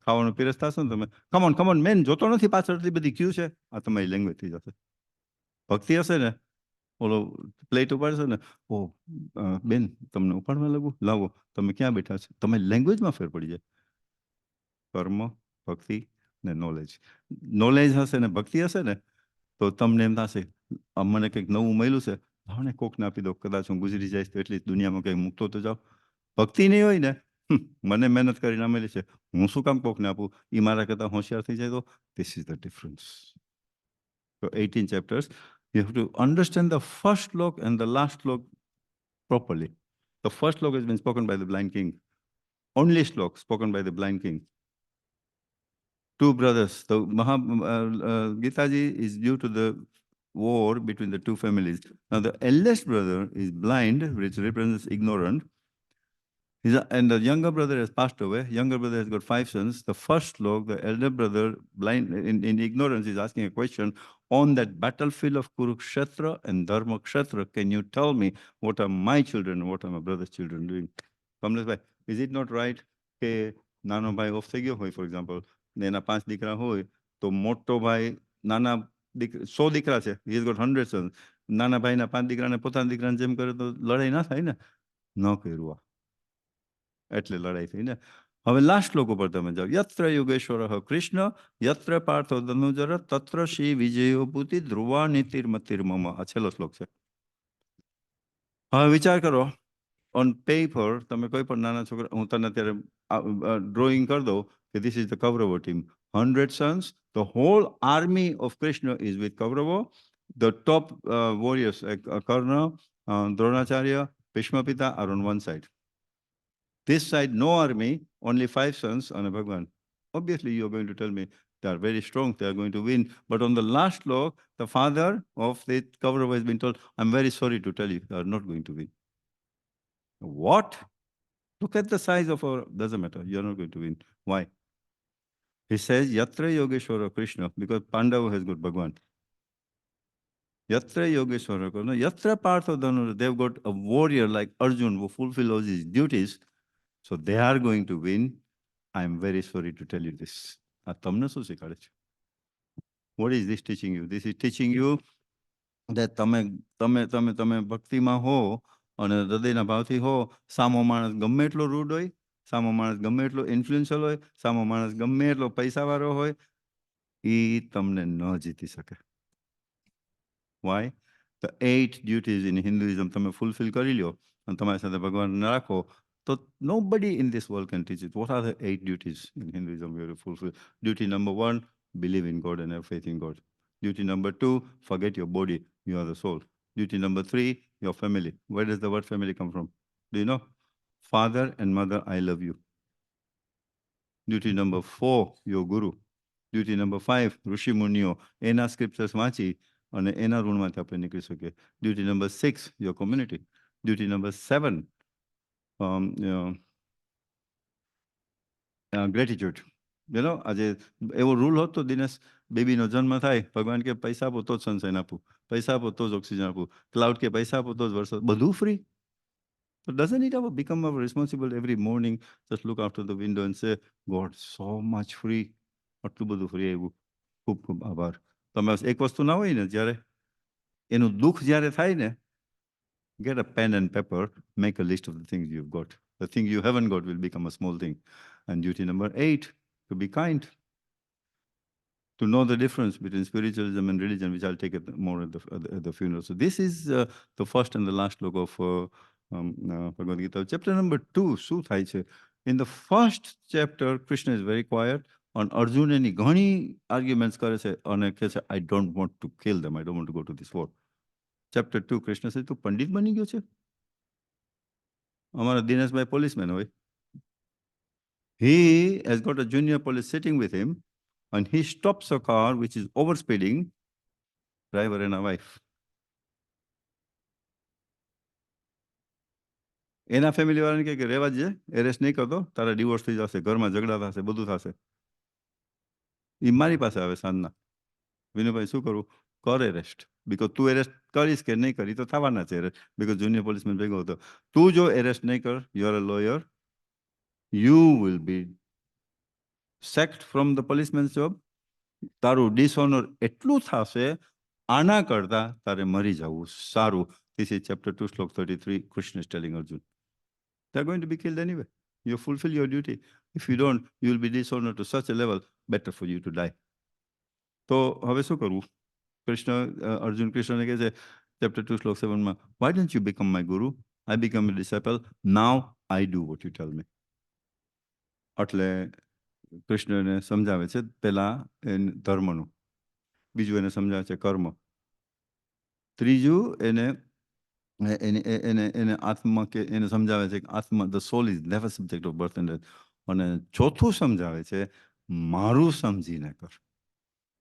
ખાવાનું પીરસતા હશો ને તમે, કમોન મેન જોતો નથી પાછળથી બધી ક્યુ છે, આ તમારી લેંગ્વેજ થઈ જશે. ભક્તિ હશે ને, ઓલો પ્લેટ ઉપાડશો ને, ઓ બેન તમને ઉપાડવા લાવો, તમે ક્યાં બેઠા છો, તમારી લેંગ્વેજમાં ફેર પડી જાય. કર્મ, ભક્તિ ને નોલેજ. નોલેજ હશે ને ભક્તિ હશે ને તો તમને એમ થશે મને કંઈક નવું મળ્યું છે, ભાવને કોકને આપી દો, કદાચ હું ગુજરી જઈશ તો એટલી દુનિયામાં કંઈક મૂકતો તો જાઓ. ભક્તિ નહીં હોય ને, મને મહેનત કરીને મળેલી છે, હું શું કામ કોકને આપું, એ મારા કરતાં હોશિયાર થઈ જાય તો this is the difference. So 18 chapters, you have to understand the first slok and the last slok properly. The first slok has been spoken by the blind king. Only slok spoken by the blind king. Two brothers. The Gitaji is due to the war between the two families. Now the eldest brother is blind, which represents ignorant. And the younger brother has passed away. Younger brother has got 5 sons. The first slok, the elder brother, blind in ignorance, is asking a question on that battlefield of Kurukshetra and Dharmakshetra. Can you tell me what are my children, what are my brother's children doing? Kamleshbhai, is it not right કે નાનો ભાઈ of થઈ ગયો હોય, for example, ને એના 5 દીકરા હોય, તો મોટો ભાઈ નાના 100 દીકરા છે, he has got 100 sons. નાના ભાઈના 5 દીકરાને પોતાના દીકરાને જેમ કરે તો લડાઈ ના થાય ને? ન કર્યું આ, એટલે લડાઈ થઈ ને. હવે લાસ્ટ શ્લોક ઉપર તમે જાઓ. યત્ર યોગેશ્વર કૃષ્ણ યત્ર પાર્થો ધનુજર તત્ર શ્રી વિજયો ભૂતિ ધ્રુવા નીતિર્મતિર્મમ. આ છેલ્લો શ્લોક છે. હવે વિચાર કરો, ઓન પેપર તમે કોઈ પણ નાના છોકરા, હું તને અત્યારે ડ્રોઈંગ કરી દઉં કે ધીસ ઇઝ ધ કૌરવો team, 100 sons, the whole army of Krishna is with Kaurava, the top warriors like Karna, Dronacharya, Bhishma Pita are on one side. This side, no army, only 5 sons and a Bhagwan. Obviously, you're going to tell me they are very strong, they are going to win. But on the last slok, the father of the Kaurava has been told, I'm very sorry to tell you, they are not going to win. What? Look at the size of our, doesn't matter, you're not going to win. Why? He says, Yatra Yogeshwara Krishna, because Pandava has got Bhagwan. Yatra Yogeshwara Krishna, Yatra Partha Dhanur, they've got a warrior like Arjun who fulfill all his duties. So they are going to win. I am very sorry to tell you this. What is this teaching you? This is teaching you that તમે ભક્તિમાં હો અને હૃદયના ભાવથી હો, સામો માણસ ગમે એટલો રૂડ હોય, સામો માણસ ગમે એટલો ઇન્ફ્લુએન્શિયલ હોય, સામો માણસ ગમે એટલો પૈસાવાળો હોય, એ તમને ન જીતી શકે. Why? The 8 duties in Hinduism તમે ફૂલફિલ કરી લ્યો અને તમારી સાથે ભગવાનને રાખો, તો nobody in this world can teach it. What are the 8 duties in Hinduism we have to fulfill? Duty number 1, believe in God and have faith in God. Duty number 2, forget your body, you are the soul. Duty number 3, your family. Where does the word family come from? Do you know? Father and mother, I love you. Duty number 4, your guru. Duty number 5, Rishi Munio. Ena scriptures વાંચી અને એના ઋણમાંથી આપણે નીકળી શકીએ. Duty number 6, your community. Duty number 7, gratitude. You know, આજે એવો rule હોત તો દિનેશ, બેબીનો જન્મ થાય, ભગવાન કે પૈસા આપો તો જ સનસાઇન આપું, પૈસા આપો તો જ ઓક્સિજન આપું, ક્લાઉડ કે પૈસા આપો તો જ વરસાદ, બધું free. So doesn't it become our responsibility every morning, just look after the window and say, God, so much free. આટલું બધું free આવ્યું, ખૂબ ખૂબ આભાર. તમે એક વસ્તુ ના હોય ને, જ્યારે એનું દુઃખ જ્યારે થાય ને, get a pen and paper, make a list of the things you've got. The thing you haven't got will become a small thing. And duty number 8, to be kind. To know the difference between spiritualism and religion, which I'll take it more at the funeral. So this is the first and the last look of Bhagavad Gita. Chapter number 2, શું થાય છે? In the first chapter, Krishna is very quiet. On Arjuna એની ઘણી arguments કરે છે અને કહે છે, I don't want to kill them, I don't want to go to this war. Chapter 2, Krishna says, તું પંડિત બની ગયો છે? અમારા દિનેશભાઈ પોલીસમેન હોય. He has got a junior police sitting with him, and he stops a car which is overspeeding, driver and a wife. એના family વાળાને કહે કે રહેવા જ, એરેસ્ટ નહીં કરતો, તારા ડિવોર્સ થઈ જશે, ઘરમાં ઝઘડા થશે, બધું થશે. એ મારી પાસે આવે સાંજના, વિનુભાઈ શું કરું? કર એરેસ્ટ. બીકોઝ તું એરેસ્ટ કરીશ કે નહીં કરી તો થવાના છે એરેસ્ટ, બીકોઝ જુનિયર પોલીસમેન ભેગો હતો. તું જો એરેસ્ટ નહીં કર, you are a lawyer, you will be sacked from the policeman's job. તારું ડિસઓનર એટલું થશે, આના કરતા તારે મરી જવું સારું. This is chapter 2, slok 33. Krishna is telling Arjuna, they're going to be killed anyway. You fulfill your duty. If you don't, you will be dishonored to such a level, better for you to die. તો હવે શું કરવું? અર્જુન કૃષ્ણને કહે છે chapter 2 શ્લોક 7માં, why don't you become my guru? I become a disciple. Now I do what you tell me. એટલે કૃષ્ણ એને સમજાવે છે પેલા ધર્મનું, બીજું એને સમજાવે છે કર્મ, ત્રીજું એને એને આત્મા કે એને સમજાવે છે કે આત્મા, the soul is never subject of birth and death, અને ચોથું સમજાવે છે મારું સમજીને કર.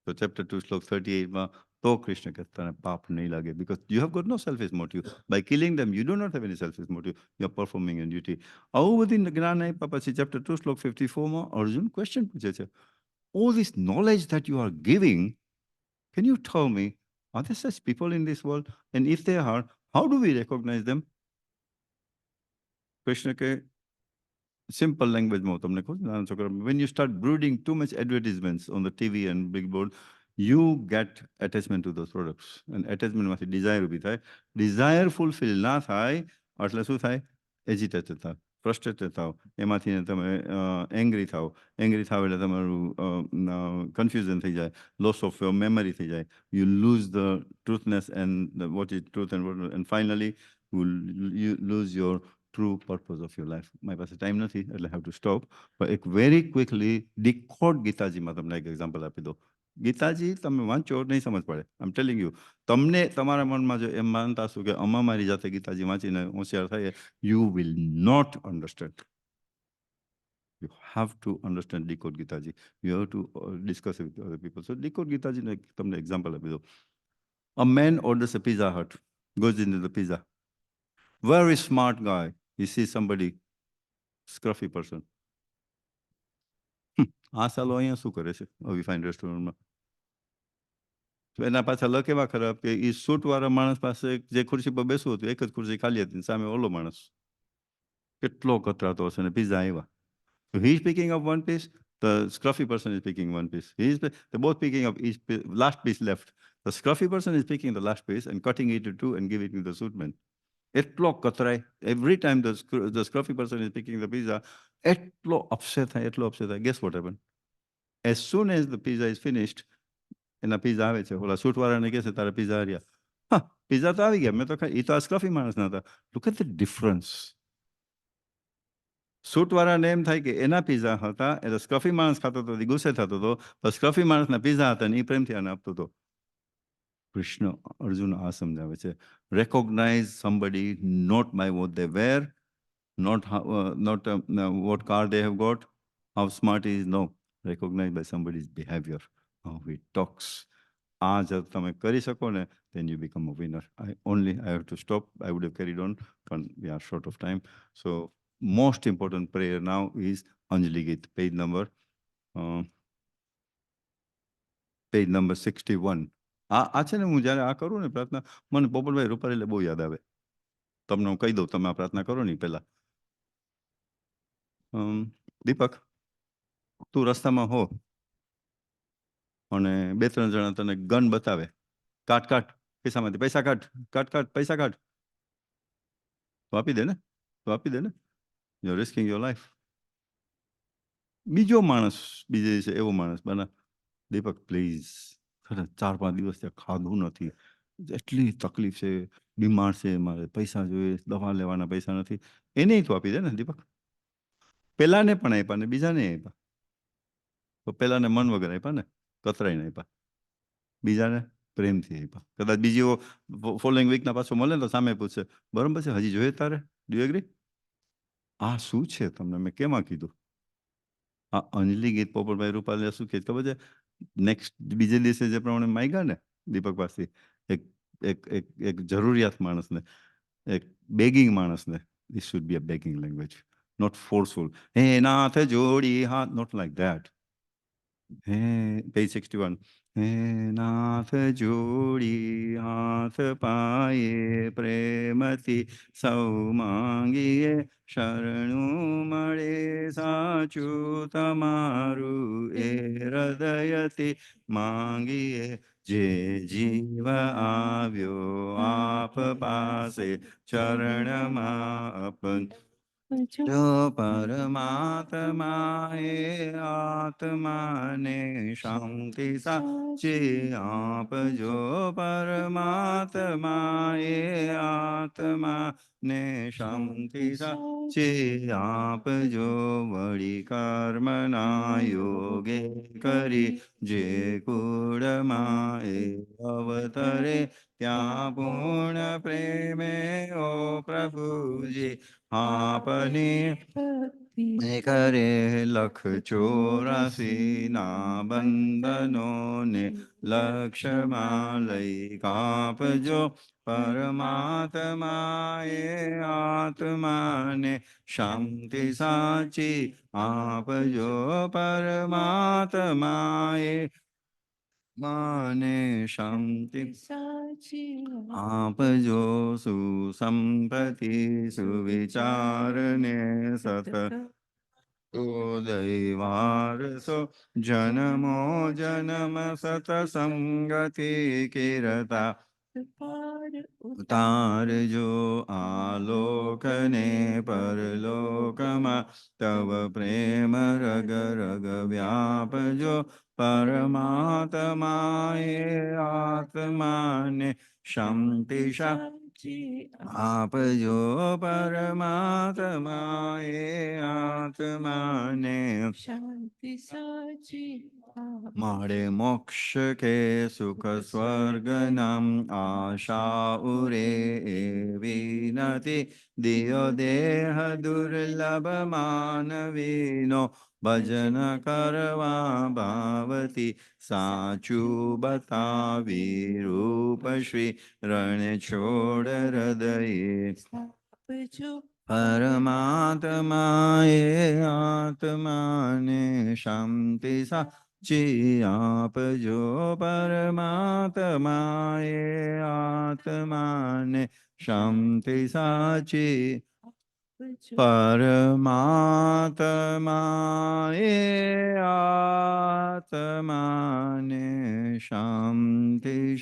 તો ચેપ્ટર 2 શ્લોક 38માં તો કૃષ્ણ કે તને પાપ નહીં લાગે, because you have got no selfish motive. By killing them, you do not have any selfish motive. You are performing a duty. આવું બધી જ્ઞાન આપ્યા પછી ચેપ્ટર 2 શ્લોક 54માં અર્જુન ક્વેશ્ચન પૂછે છે, all this knowledge that you are giving, can you tell me, are there such people in this world? And if they are, how do we recognize them? Krishna કે simple language માં તમને કહું, નાના છોકરા, when you start brooding too much advertisements on the TV and big board, you get attachment to those products, and attachment માંથી desire ઊભી થાય. desire fulfill ના થાય એટલે શું થાય? એજિટેટેડ થાવ, ફ્રસ્ટ્રેટેડ થાવ, એમાંથી તમે એંગ્રી થાવ એટલે તમારું કન્ફ્યુઝન થઈ જાય, લોસ ઓફ યોર મેમરી થઈ જાય, you lose the truthness and what is truth and finally you lose your true purpose of your life. મારી પાસે ટાઈમ નથી એટલે હેવ ટુ સ્ટોપ. પણ એક વેરી ક્વિકલી ડિકોડ ગીતાજીમાં તમને એક એક્ઝામ્પલ આપી દો. ગીતાજી તમે વાંચો નહીં સમજ પડે, આઈ એમ ટેલિંગ યુ. તમને તમારા મનમાં જો એમ માનતા હશો કે અમા મારી જાતે ગીતાજી વાંચીને હોશિયાર થાય, you will not understand. You have to understand decode Gitaji. You have to discuss it with other people. So decode Gitaji ને તમને એક્ઝામ્પલ આપી દો. A man orders a Pizza Hut, goes into the pizza. Very smart guy. He sees somebody, scruffy person. આ સાલો અહીંયા શું કરે છે આવી ફાઇન રેસ્ટોરન્ટમાં? એના પાછા લક એવા ખરાબ કે એ સૂટવાળા માણસ પાસે જે ખુરશી પર બેસવું હતું એક જ ખુરશી ખાલી હતી, સામે ઓલો માણસ કેટલો કતરાતો હશે ને પિઝા આવ્યા. So he is picking up one piece, the scruffy person is picking one piece. They're both picking up each piece, last piece left. The scruffy person is picking the last piece and cutting it into two and giving it to the suitman. એટલો કતરાય. Every time the scruffy person is picking the pizza, એટલો upset થાય. Guess what happened? As soon as the pizza is finished, એના pizza આવે છે, ઓલા સૂટવાળાને કહે છે તારા pizza આવ્યા. હા, પીઝા તો આવી ગયા, મેં તો ખાઈ, એ તો આ સ્ક્રફી માણસ ના હતા. Look at the difference. સૂટવાળાને એમ થાય કે એના પીઝા હતા એટલે સ્ક્રફી માણસ ખાતો હતો, ગુસ્સે થતો હતો, પણ સ્ક્રફી માણસના પીઝા હતા ને એ પ્રેમથી આને આપતો હતો. કૃષ્ણ અર્જુન આ સમજાવે છે, recognize somebody not by what they wear, not what car they have got, how smart he is. No, recognize by somebody's behavior, how he talks. આ જો તમે કરી શકો ને, then you become a winner. I have to stop. I would have carried on, but we are short of time. So most important prayer now is Anjali Git, page number 61. આ છે ને, હું જ્યારે આ કરું ને પ્રાર્થના, મને પોપટભાઈ રૂપારેલે બહુ યાદ આવે. તમને હું કહી દઉં, તમે આ પ્રાર્થના કરો ને પહેલા. દીપક, તું રસ્તામાં હો અને 2-3 જણા તને ગન બતાવે, કાટ ખિસ્સામાંથી પૈસા કાટ પૈસા કાટ, તો આપી દે ને, યુ આર રિસ્કિંગ યોર લાઈફ. બીજો માણસ બીજે દિવસે એવો માણસ બના, દીપક પ્લીઝ, 4-5 દિવસ ત્યાં ખાધું નથી, એટલી તકલીફ છે, બીમાર છે, મારે પૈસા જોઈએ, દવા લેવાના પૈસા નથી, એને તો આપી દે ને દીપક. પેલાને પણ આપ્યા ને બીજાને આપ્યા. તો પેલાને મન વગર આપ્યા ને, કતરાઈને આપ્યા, બીજાને પ્રેમથી આપ્યા. કદાચ બીજી ફોલોઈંગ વીકના પાછો મળે ને તો સામે પૂછશે, બરાબર છે, હજી જોઈએ તારે, ડુ યુ એગ્રી? આ શું છે તમને મેં કેમાં કીધું? આ અંજલિ ગીત પોપટભાઈ રૂપાલે શું કહે ખબર છે? નેક્સ્ટ બીજે દિવસે જે પ્રમાણે માંગ્યા ને દીપક પાસે, એક જરૂરિયાત માણસને, એક બેગિંગ માણસને, this should be a begging language, not forceful. હે નાથ જોડી હાથ, not like that. Page 61. હે નાથ જોડી હાથ પાયે પ્રેમથી સૌ માંગીએ, શરણું મળે સાચું તમારું એ હૃદયથી માંગીએ, જે જીવ આવ્યો આપ પાસે ચરણમાં અપન. જો પરમાત્માએ આત્માને શાંતિ સાચી આપજો. પરમાત્માએ આત્માને શાંતિ સાચી આપજો. વળી કર્મના યોગે કરી જે કુળમાં એ અવતરે ત્યાં પૂર્ણ પ્રેમે ઓ પ્રભુજી આપની કરે લખ 84 ના બંધનોને લક્ષ્યમાં લઈ કાપજો. પરમાત્માએ આત્માને શાંતિ સાચી આપજો. પરમાત્માએ માને શાંતિ આપજો. સુસંપત્તિ સુવિચારને સત ઉદયવારસો જનમો જનમ સતસંગતિ કિરતા ઉતારજો. આલોકને પરલોકમાં તવ પ્રેમ રગ રગ વ્યાપજો. પરમાત્માએ આત્માને શાંતિ આપજો. પરમાત્માએ આત્માને શાંતિ સાચી મળે મોક્ષ કે સુખ સ્વર્ગ નામ આશા ઉરે એવી નથી. દિયો દેહ દુર્લભ માનવીનો ભજન કરવા ભાવતી સાચું બતાવી રૂપ શ્રી રણે છોડ હૃદયે પરમાત્માએ આત્માને શાંતિ સાચી આપજો. પરમાત્માએ આત્માને શાંતિ સાચી પરમાત્માએ આત્માને શાંતિ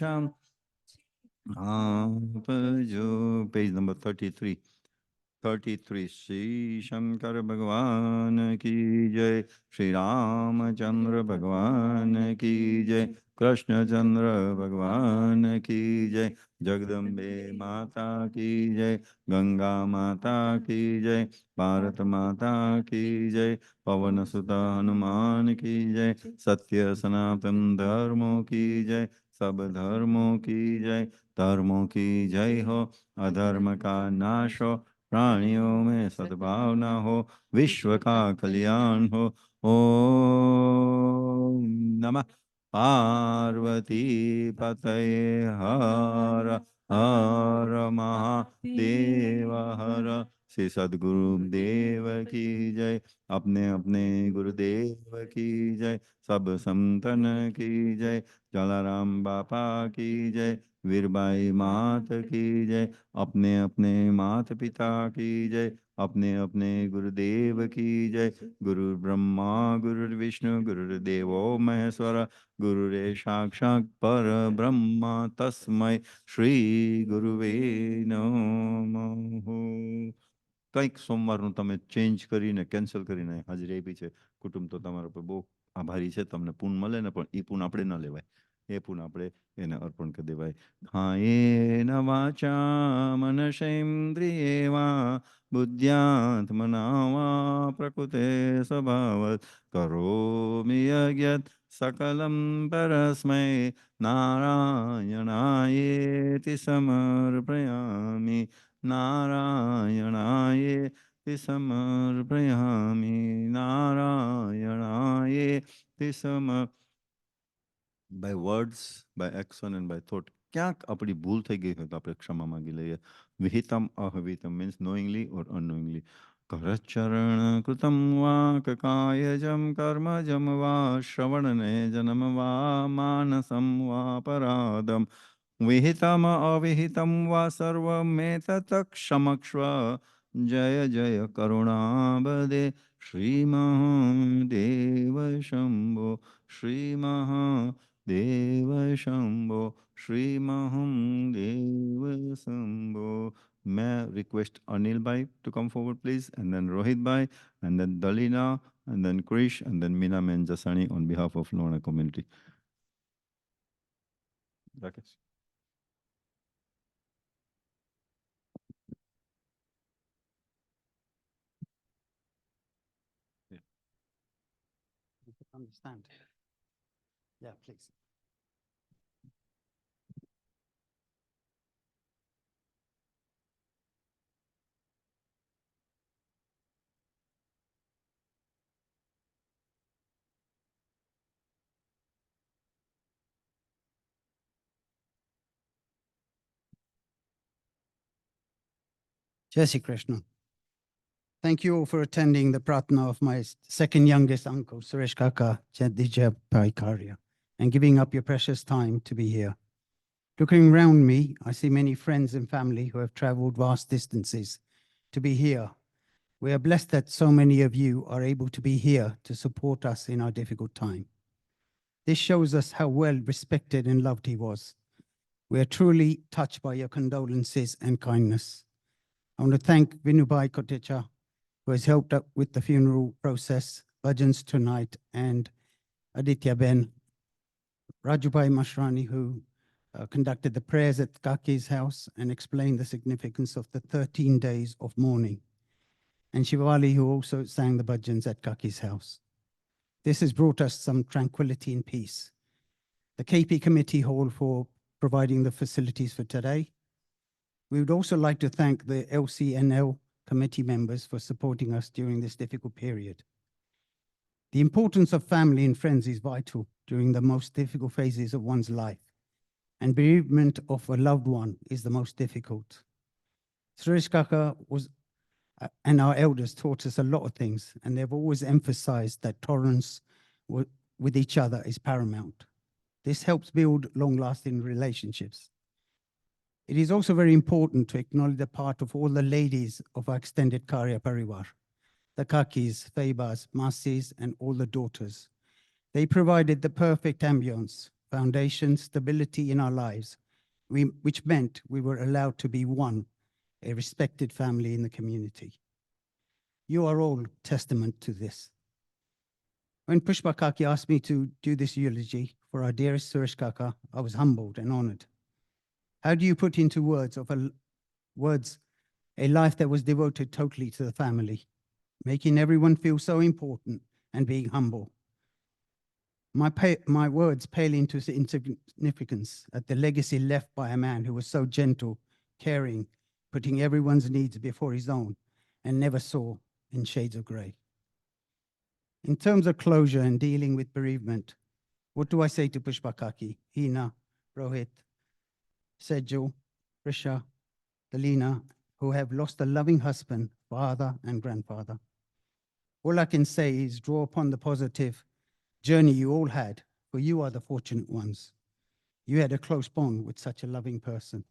આપજો. Page number 33. શ્રી શંકર ભગવાન કી જય. શ્રી રામચંદ્ર ભગવાન કી જય. કૃષ્ણચંદ્ર ભગવાન કી જય. જગદંબે માતા કી જય. ગંગા માતા કી જય. ભારત માતા કી જય. પવન સુત હનુમાન કી જય. સત્ય સનાતન ધર્મો કી જય. सब धर्मों की जय. धर्मों की जय हो. अधर्म का नाश हो. प्राणियों में सद्भावना हो. विश्व का कल्याण हो. ओम नमः पार्वती पतये हर हर महादेव हर. श्री सद्गुरु देव की जय. अपने अपने गुरुदेव की जय. सब संतन की जय. जलाराम बापा की जय. वीरबाई मात की जय. अपने अपने माता पिता की जय. अपने अपने गुरुदेव की जय. गुरु ब्रह्मा गुरुर्विष्णु गुरुर्देवो महेश्वर. गुरुरे साक्षात् पर ब्रह्म तस्मै श्री गुरुवे नमः. કંઈક સોમવારનું તમે ચેન્જ કરીને કેન્સલ કરીને હાજરી આપી છે. કુટુંબ તો તમારા પર બહુ આભારી છે. તમને પૂન મળે ને પણ એ પૂન આપણે ન લેવાય. એ પૂન આપણે એને અર્પણ કરી દેવાય. કાયેન વાચા મનસેન્દ્રિયે વા બુદ્ધ્યાત્મના વા પ્રકૃતે સ્વભાવત કરોમિ યજ્ઞ સકલમ પરસ્મૈ નારાયણાયેતિ સમર્પયામિ. નારાયણાયેતિ સમર્પયામિ. નારાયણાયેતિ by words, by action and by thought. ક્યાંક આપણી ભૂલ થઈ ગઈ હોય તો આપણે ક્ષમા માંગી લઈએ. વિહિતમ અવિહિતમ means knowingly or unknowingly. કરચરણ કૃતમ વા કાયજમ કર્મજમ વા શ્રવણને જનમ વા માનસમ વા પરાદમ વિહિતમ અવિહિતમ વા સર્વમેતત ક્ષમક્ષ્વ. જય જય કરુણાબદે Shri Mahadev Shambho. Shri Mahadev Shambho. Shri Mahadev Shambho. May I request Anil Bhai to come forward, please, and then Rohit Bhai, and then Dalina, and then Krish, and then Meena Menjasani on behalf of Lorna community. Rakesh. Understand. Yeah, please. Jai Shri Krishna. Thank you all for attending the Prathna of my second youngest uncle, Suresh Kaka, Jadavjibhai Karia, and giving up your precious time to be here. Looking around me, I see many friends and family who have traveled vast distances to be here. We are blessed that so many of you are able to be here to support us in our difficult time. This shows us how well respected and loved he was. We are truly touched by your condolences and kindness. I want to thank Vinubai Kotecha, who has helped up with the funeral process, bhajans tonight, and Aditya Ben, Rajubai Mashrani, who conducted the prayers at Kaki's house and explained the significance of the 13 days of mourning, and Shivali, who also sang the bhajans at Kaki's house. This has brought us some tranquility and peace. The KP Committee Hall for providing the facilities for today. We would also like to thank the LCNL committee members for supporting us during this difficult period. The importance of family and friends is vital during the most difficult phases of one's life, and bereavement of a loved one is the most difficult. Suresh Kaka and our elders taught us a lot of things, and they've always emphasized that tolerance with each other is paramount. This helps build long-lasting relationships. It is also very important to acknowledge the part of all the ladies of our extended Karia Parivar, the Kakis, Faibas, Masis, and all the daughters. They provided the perfect ambience, foundation, stability in our lives, which meant we were allowed to be one, a respected family in the community. You are all testament to this. When Pushpa Kaki asked me to do this eulogy for our dearest Suresh Kaka, I was humbled and honored. How do you put into words a life that was devoted totally to the family, making everyone feel so important and being humble? My words pale into insignificance at the legacy left by a man who was so gentle, caring, putting everyone's needs before his own, and never saw in shades of grey. In terms of closure and dealing with bereavement, what do I say to Pushpa Kaki, Hina, Rohit, Sejal, Risha, Dalina, who have lost a loving husband, father, and grandfather? All I can say is draw upon the positive journey you all had, for you are the fortunate ones. You had a close bond with such a loving person.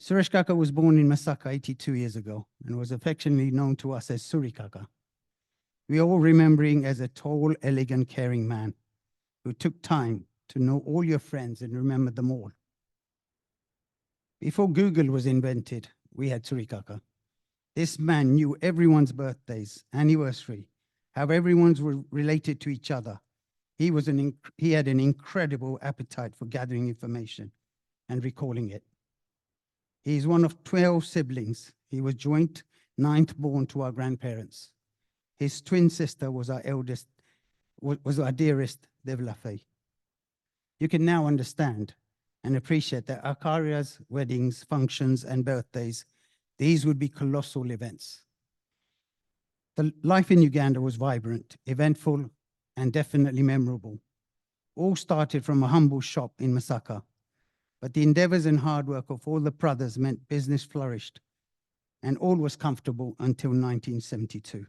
Suresh Kaka was born in Masaka 82 years ago and was affectionately known to us as Suri Kaka. We all remember him as a tall, elegant, caring man who took time to know all your friends and remember them all. Before Google was invented, we had Suri Kaka. This man knew everyone's birthdays, anniversary, how everyone's were related to each other. He had an incredible appetite for gathering information and recalling it. He is one of 12 siblings. He was joint 9th born to our grandparents. His twin sister was our dearest Devlafe. You can now understand and appreciate that our Karia's weddings, functions, and birthdays, these would be colossal events. The life in Uganda was vibrant, eventful, and definitely memorable. All started from a humble shop in Masaka, but the endeavors and hard work of all the brothers meant business flourished, and all was comfortable until 1972.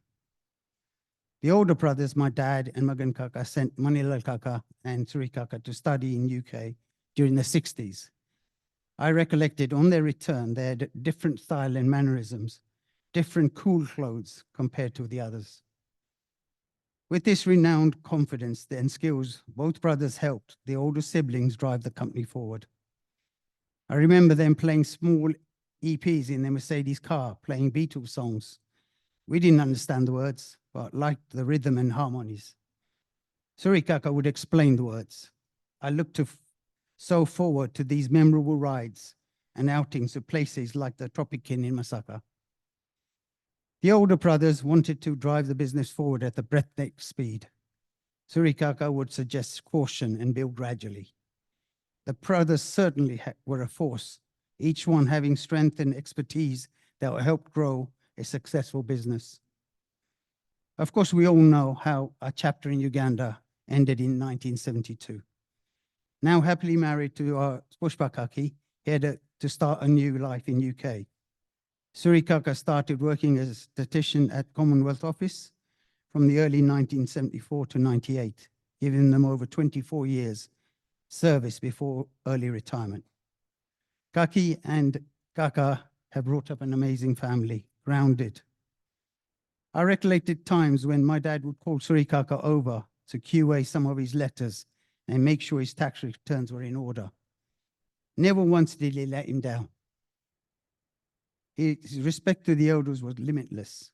The older brothers, my dad and Magan Kaka, sent Manilal Kaka and Suri Kaka to study in UK during the 60s. I recollected on their return, they had different style and mannerisms, different cool clothes compared to the others. With this renowned confidence and skills, both brothers helped the older siblings drive the company forward. I remember them playing small EPs in their Mercedes car playing Beatles songs. We didn't understand the words, but liked the rhythm and harmonies. Surikaka would explain the words. I looked so forward to these memorable rides and outings to places like the Tropican in Masaka. The older brothers wanted to drive the business forward at a breathtaking speed. Surikaka would suggest caution and build gradually. The brothers certainly were a force, each one having strength and expertise that will help grow a successful business. Of course, we all know how our chapter in Uganda ended in 1972. Now happily married to our Sureshbhai, he had to start a new life in UK. Surikaka started working as a statistician at Commonwealth Office from the early 1974 to 98, giving them over 24 years service before early retirement. Kaki and Kaka have brought up an amazing family, grounded. I recollected times when my dad would call Surikaka over to QA some of his letters and make sure his tax returns were in order. Never once did he let him down. His respect to the elders was limitless.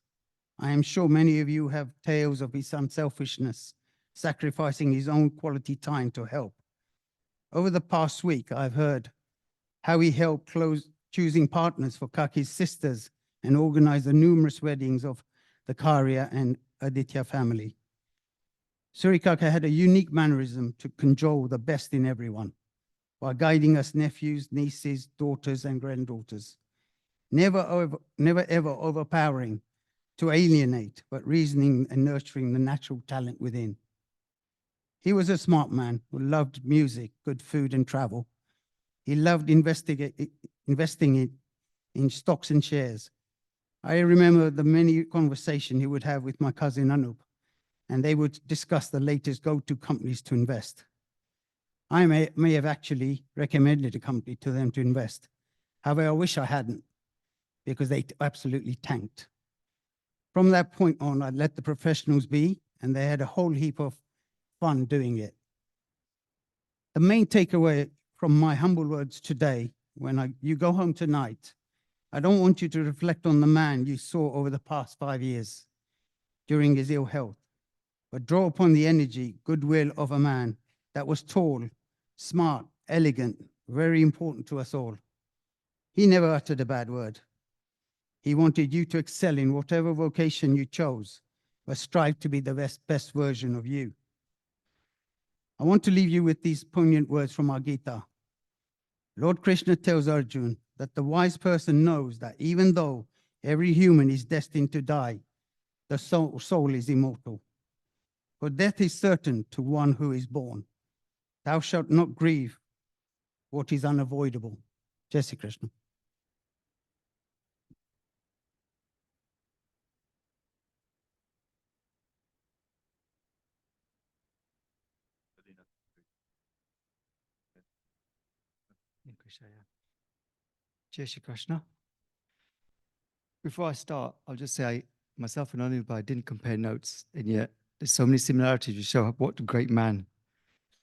I am sure many of you have tales of his unselfishness, sacrificing his own quality time to help. Over the past week, I've heard how he helped choosing partners for Kaki's sisters and organized the numerous weddings of the Karia and Aditya family. Surikaka had a unique mannerism to cajole the best in everyone while guiding us nephews, nieces, daughters, and granddaughters. Never ever overpowering to alienate, but reasoning and nurturing the natural talent within. He was a smart man who loved music, good food, and travel. He loved investing in stocks and shares. I remember the many conversations he would have with my cousin Anup, and they would discuss the latest go-to companies to invest. I may have actually recommended a company to them to invest. However, I wish I hadn't, because they absolutely tanked. From that point on, I let the professionals be, and they had a whole heap of fun doing it. The main takeaway from my humble words today, when you go home tonight, I don't want you to reflect on the man you saw over the past 5 years during his ill health, but draw upon the energy, goodwill of a man that was tall, smart, elegant, very important to us all. He never uttered a bad word. He wanted you to excel in whatever vocation you chose, but strive to be the best version of you. I want to leave you with these poignant words from our Gita. Lord Krishna tells Arjuna that the wise person knows that even though every human is destined to die, the soul is immortal. For death is certain to one who is born. Thou shalt not grieve what is unavoidable. Jai Shri Krishna. Jai Shri Krishna. Before I start, I'll just say myself and Anubhai didn't compare notes, and yet there's so many similarities to show what a great man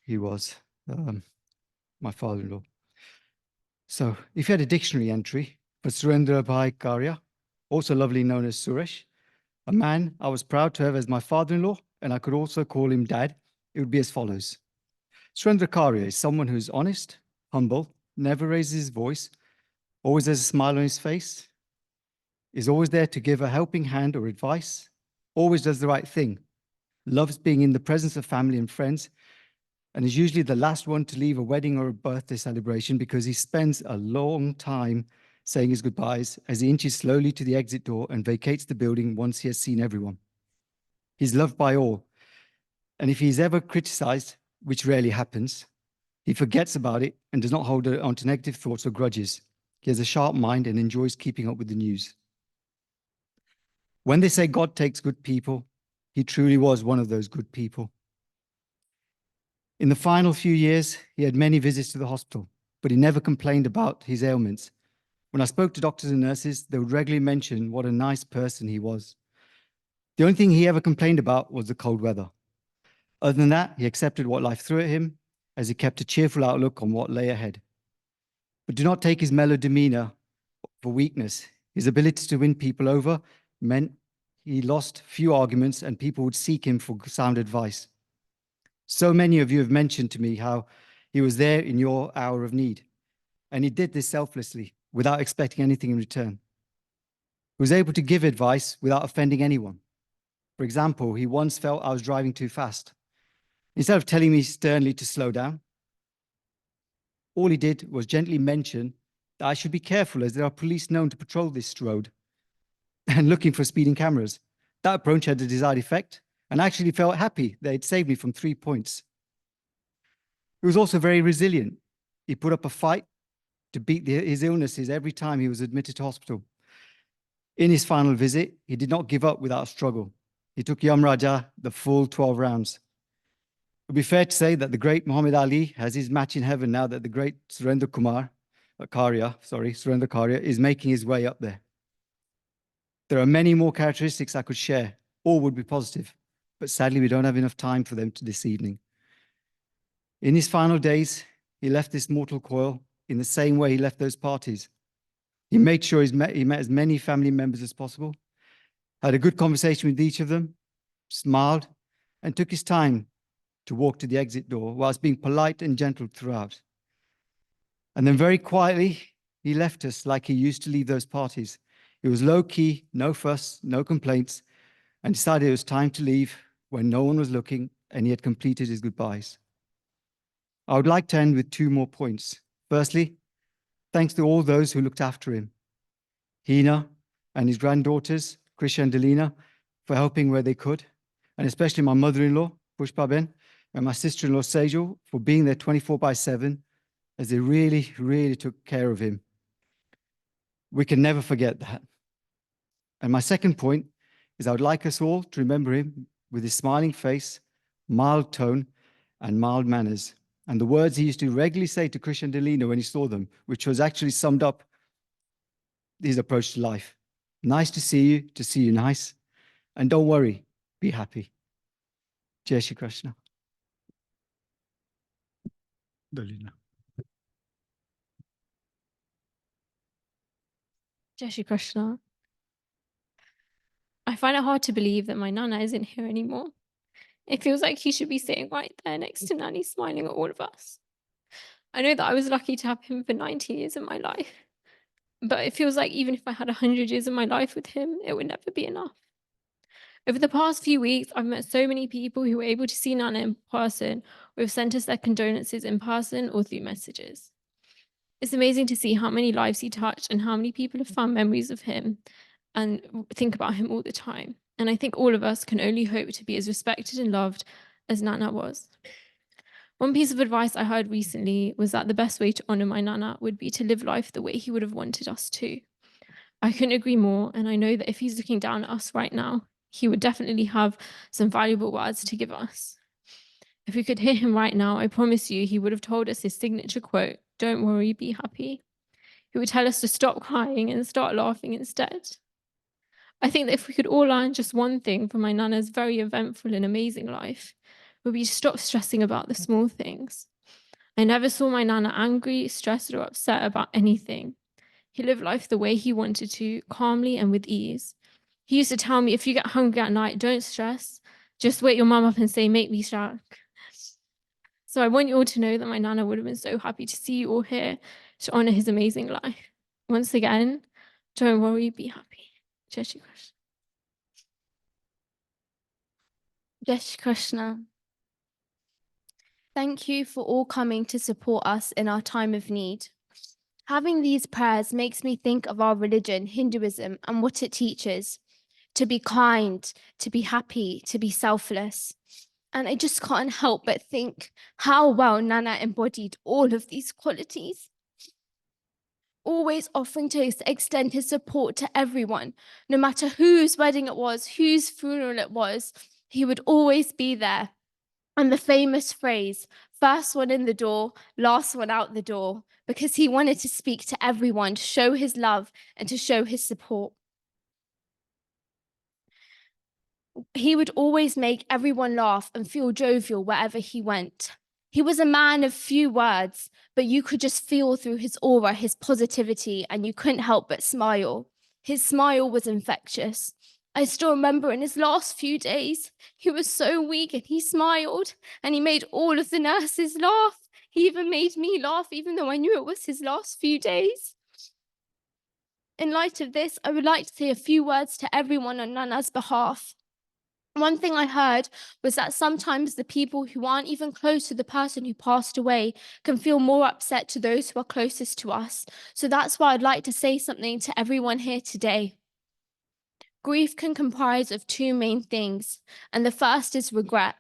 he was, my father-in-law. So if you had a dictionary entry for Sureshbhai Karia, also lovely known as Suresh, a man I was proud to have as my father-in-law, and I could also call him dad, it would be as follows. Surendra Karia is someone who's honest, humble, never raises his voice, always has a smile on his face, is always there to give a helping hand or advice, always does the right thing, loves being in the presence of family and friends, and is usually the last one to leave a wedding or a birthday celebration because he spends a long time saying his goodbyes as he inches slowly to the exit door and vacates the building once he has seen everyone. He's loved by all, and if he's ever criticized, which rarely happens, he forgets about it and does not hold on to negative thoughts or grudges. He has a sharp mind and enjoys keeping up with the news. When they say God takes good people, he truly was one of those good people. In the final few years, he had many visits to the hospital, but he never complained about his ailments. When I spoke to doctors and nurses, they would regularly mention what a nice person he was. The only thing he ever complained about was the cold weather. Other than that, he accepted what life threw at him as he kept a cheerful outlook on what lay ahead. But do not take his mellow demeanor for weakness. His ability to win people over meant he lost few arguments and people would seek him for sound advice. So many of you have mentioned to me how he was there in your hour of need. And he did this selflessly, without expecting anything in return. He was able to give advice without offending anyone. For example, he once felt I was driving too fast. Instead of telling me sternly to slow down, all he did was gently mention that I should be careful as there are police known to patrol this road and looking for speeding cameras. That approach had the desired effect, and I actually felt happy that it saved me from 3 points. He was also very resilient. He put up a fight to beat his illnesses every time he was admitted to hospital. In his final visit, he did not give up without a struggle. He took Yam Raja the full 12 rounds. It would be fair to say that the great Muhammad Ali has his match in heaven now that the great Surendra Karia is making his way up there. There are many more characteristics I could share. All would be positive, but sadly we don't have enough time for them this evening. In his final days, he left this mortal coil in the same way he left those parties. He made sure he met as many family members as possible, had a good conversation with each of them, smiled, and took his time to walk to the exit door whilst being polite and gentle throughout. And then very quietly, he left us like he used to leave those parties. It was low-key, no fuss, no complaints, and decided it was time to leave when no one was looking and he had completed his goodbyes. I would like to end with 2 more points. Firstly, thanks to all those who looked after him. Hina and his granddaughters, Krisha and Delina, for helping where they could, and especially my mother-in-law, Pushpaben, and my sister-in-law, Sejal, for being there 24/7, as they really, really took care of him. We can never forget that. And my second point is I would like us all to remember him with his smiling face, mild tone, and mild manners, and the words he used to regularly say to Krisha and Delina when he saw them, which was actually summed up his approach to life. Nice to see you nice, and don't worry, be happy. Jai Shri Krishna. Delina. Jai Shri Krishna. I find it hard to believe that my Nana isn't here anymore. It feels like he should be sitting right there next to Nanny, smiling at all of us. I know that I was lucky to have him for 90 years of my life, but it feels like even if I had 100 years of my life with him, it would never be enough. Over the past few weeks, I've met so many people who were able to see Nana in person or have sent us their condolences in person or through messages. It's amazing to see how many lives he touched and how many people have found memories of him and think about him all the time. And I think all of us can only hope to be as respected and loved as Nana was. One piece of advice I heard recently was that the best way to honor my Nana would be to live life the way he would have wanted us to. I couldn't agree more, and I know that if he's looking down at us right now, he would definitely have some valuable words to give us. If we could hear him right now, I promise you he would have told us his signature quote, "Don't worry, be happy." He would tell us to stop crying and start laughing instead. I think that if we could all learn just one thing from my Nana's very eventful and amazing life, it would be to stop stressing about the small things. I never saw my Nana angry, stressed, or upset about anything. He lived life the way he wanted to, calmly and with ease. He used to tell me, if you get hungry at night, don't stress. Just wake your mum up and say, "Make me shark." So I want you all to know that my Nana would have been so happy to see you all here to honor his amazing life. Once again, don't worry, be happy. Jai Shri Krishna. Jai Shri Krishna. Thank you for all coming to support us in our time of need. Having these prayers makes me think of our religion, Hinduism, and what it teaches: to be kind, to be happy, to be selfless. And I just can't help but think how well Nana embodied all of these qualities. Always offering to extend his support to everyone, no matter whose wedding it was, whose funeral it was, he would always be there. And the famous phrase, "First one in the door, last one out the door," because he wanted to speak to everyone, to show his love and to show his support. He would always make everyone laugh and feel jovial wherever he went. He was a man of few words, but you could just feel through his aura, his positivity, and you couldn't help but smile. His smile was infectious. I still remember in his last few days, he was so weak and he smiled and he made all of the nurses laugh. He even made me laugh, even though I knew it was his last few days. In light of this, I would like to say a few words to everyone on Nana's behalf. One thing I heard was that sometimes the people who aren't even close to the person who passed away can feel more upset to those who are closest to us. So that's why I'd like to say something to everyone here today. Grief can comprise of two main things, and the first is regret.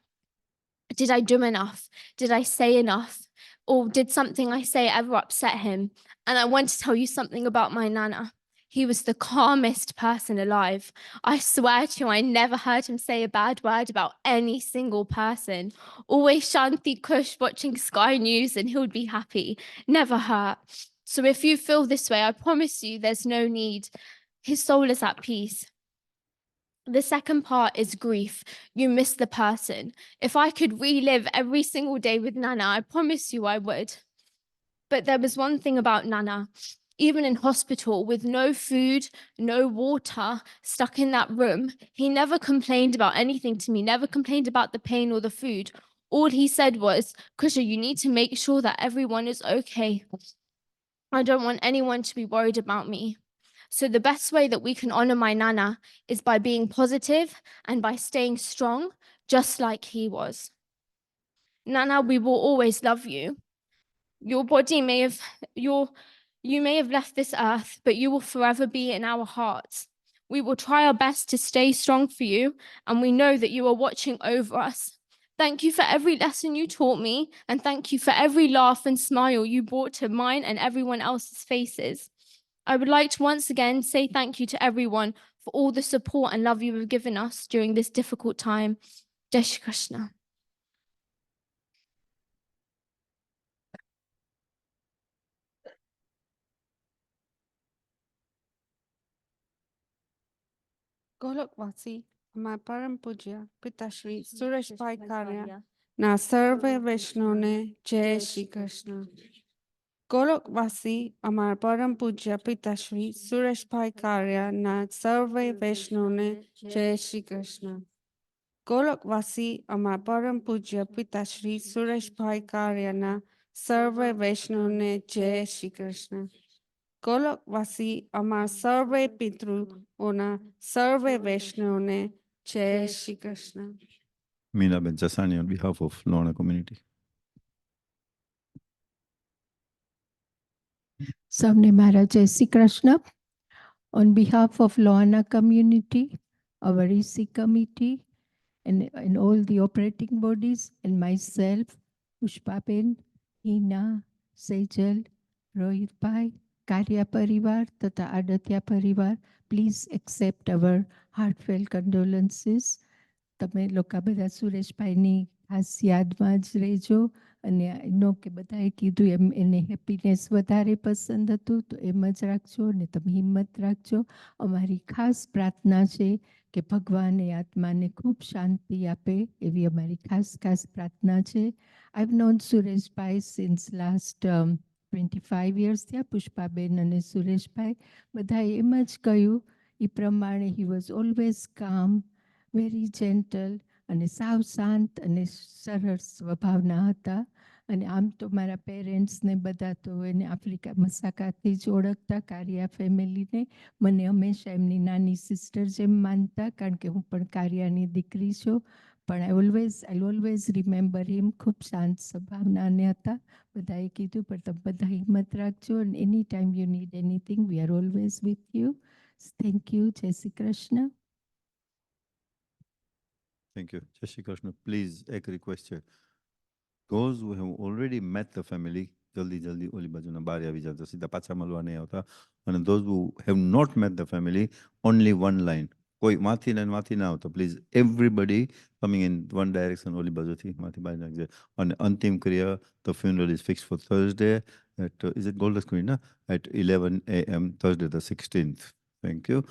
Did I do enough? Did I say enough? Or did something I say ever upset him? And I want to tell you something about my Nana. He was the calmest person alive. I swear to you, I never heard him say a bad word about any single person. Always Shanti Kush watching Sky News and he would be happy. Never hurt. So if you feel this way, I promise you there's no need. His soul is at peace. The second part is grief. You miss the person. If I could relive every single day with Nana, I promise you I would. But there was one thing about Nana. Even in hospital with no food, no water, stuck in that room, he never complained about anything to me, never complained about the pain or the food. All he said was, Kusha, you need to make sure that everyone is okay. I don't want anyone to be worried about me. So the best way that we can honor my Nana is by being positive and by staying strong, just like he was. Nana, we will always love you. Your body may have, you may have left this earth, but you will forever be in our hearts. We will try our best to stay strong for you, and we know that you are watching over us. Thank you for every lesson you taught me, and thank you for every laugh and smile you brought to mine and everyone else's faces. I would like to once again say thank you to everyone for all the support and love you have given us during this difficult time. Jai Shri Krishna. गोलोकवासी हमारे परम पूज्य पिता श्री सुरेशभाई कारिया ना सर्वे वैष्णव ने जय श्री कृष्ण गोलोकवासी हमारे परम पूज्य पिता श्री सुरेशभाई कारिया ना सर्वे वैष्णव ने जय श्री कृष्ण गोलोकवासी हमारे परम पूज्य पिता श्री सुरेशभाई कारिया ना सर्वे वैष्णव ने जय श्री कृष्ण गोलोकवासी अमर सर्वे पितृओं सर्वे वैष्णव ने जय Shri Krishna Meena Ben Jasani on behalf of Lorna community. सबने मारा जय Shri Krishna. On behalf of Loana community, our EC committee, and all the operating bodies, and myself, Pushpaben, Hina, Sejal, Rohit Bhai, Karia Parivar, Tata Adatya Parivar, please accept our heartfelt condolences. તમે લોકો બધા સુરેશભાઈની ખાસ યાદમાં જ રહેજો અને નો કે બધાએ કીધું એમ એને હેપીનેસ વધારે પસંદ હતું તો એમ જ રાખજો અને તમે હિંમત રાખજો. અમારી ખાસ પ્રાર્થના છે કે ભગવાન એ આત્માને ખૂબ શાંતિ આપે એવી અમારી ખાસ પ્રાર્થના છે. I've known Sureshbhai since last 25 years થયા. પુષ્પાબેન અને સુરેશભાઈ બધાએ એમ જ કહ્યું એ પ્રમાણે he was always calm, very gentle અને સાવ શાંત અને સરળ સ્વભાવના હતા. અને આમ તો મારા પેરેન્ટ્સને બધા તો એને આફ્રિકા મસાકાથી જ ઓળખતા, કારિયા ફેમિલીને. મને હંમેશા એમની નાની સિસ્ટર જેમ માનતા કારણ કે હું પણ કારિયાની દીકરી છું. પણ આઈ ઓલવેઝ રિમેમ્બર હિમ. ખૂબ શાંત સ્વભાવના હતા. બધાએ કીધું પણ તમે બધા હિંમત રાખજો અને any time you need anything we are always with you. Thank you. જય Shri Krishna. Thank you. Jai Shri Krishna. Please, ek request है. Those who have already met the family, जल्दी ओली बाजू ना बारी આવી જાવ તો સીધા પાછા મળવા નહીં આવતા. And those who have not met the family, only one line. કોઈ માથી ના આવતો. Please, everybody coming in one direction, ઓલી બાજુથી માથી બહાર નાખજે. અને અંતિમ ક્રિયા, the funeral is fixed for Thursday at, is it Golders Green, na? At 11 a.m. Thursday the 16th. Thank you.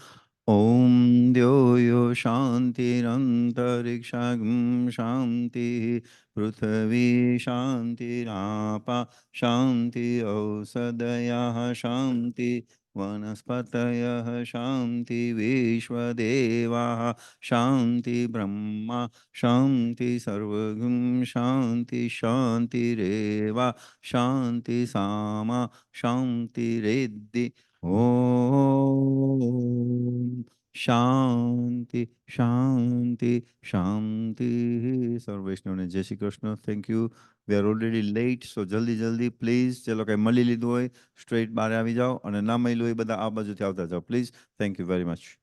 Om Dyoyo Shantirantarikshagham Shanti Prithvi Shanti Rapa Shanti Ausadayah Shanti Vanaspatayah Shanti Vishwadevah Shanti Brahma Shanti Sarvagam Shanti Shanti Reva Shanti Sama Shanti Reddi Om Shanti, Shanti, Shanti. Sir Vaishnav ne Jai Shri Krishna. Thank you. We are already late, so jaldi jaldi please. ચલો કઈ મળી લીધું હોય straight બહાર આવી જાઓ અને ના મળ્યું હોય બધા આ બાજુથી આવતા જાઓ please. Thank you very much.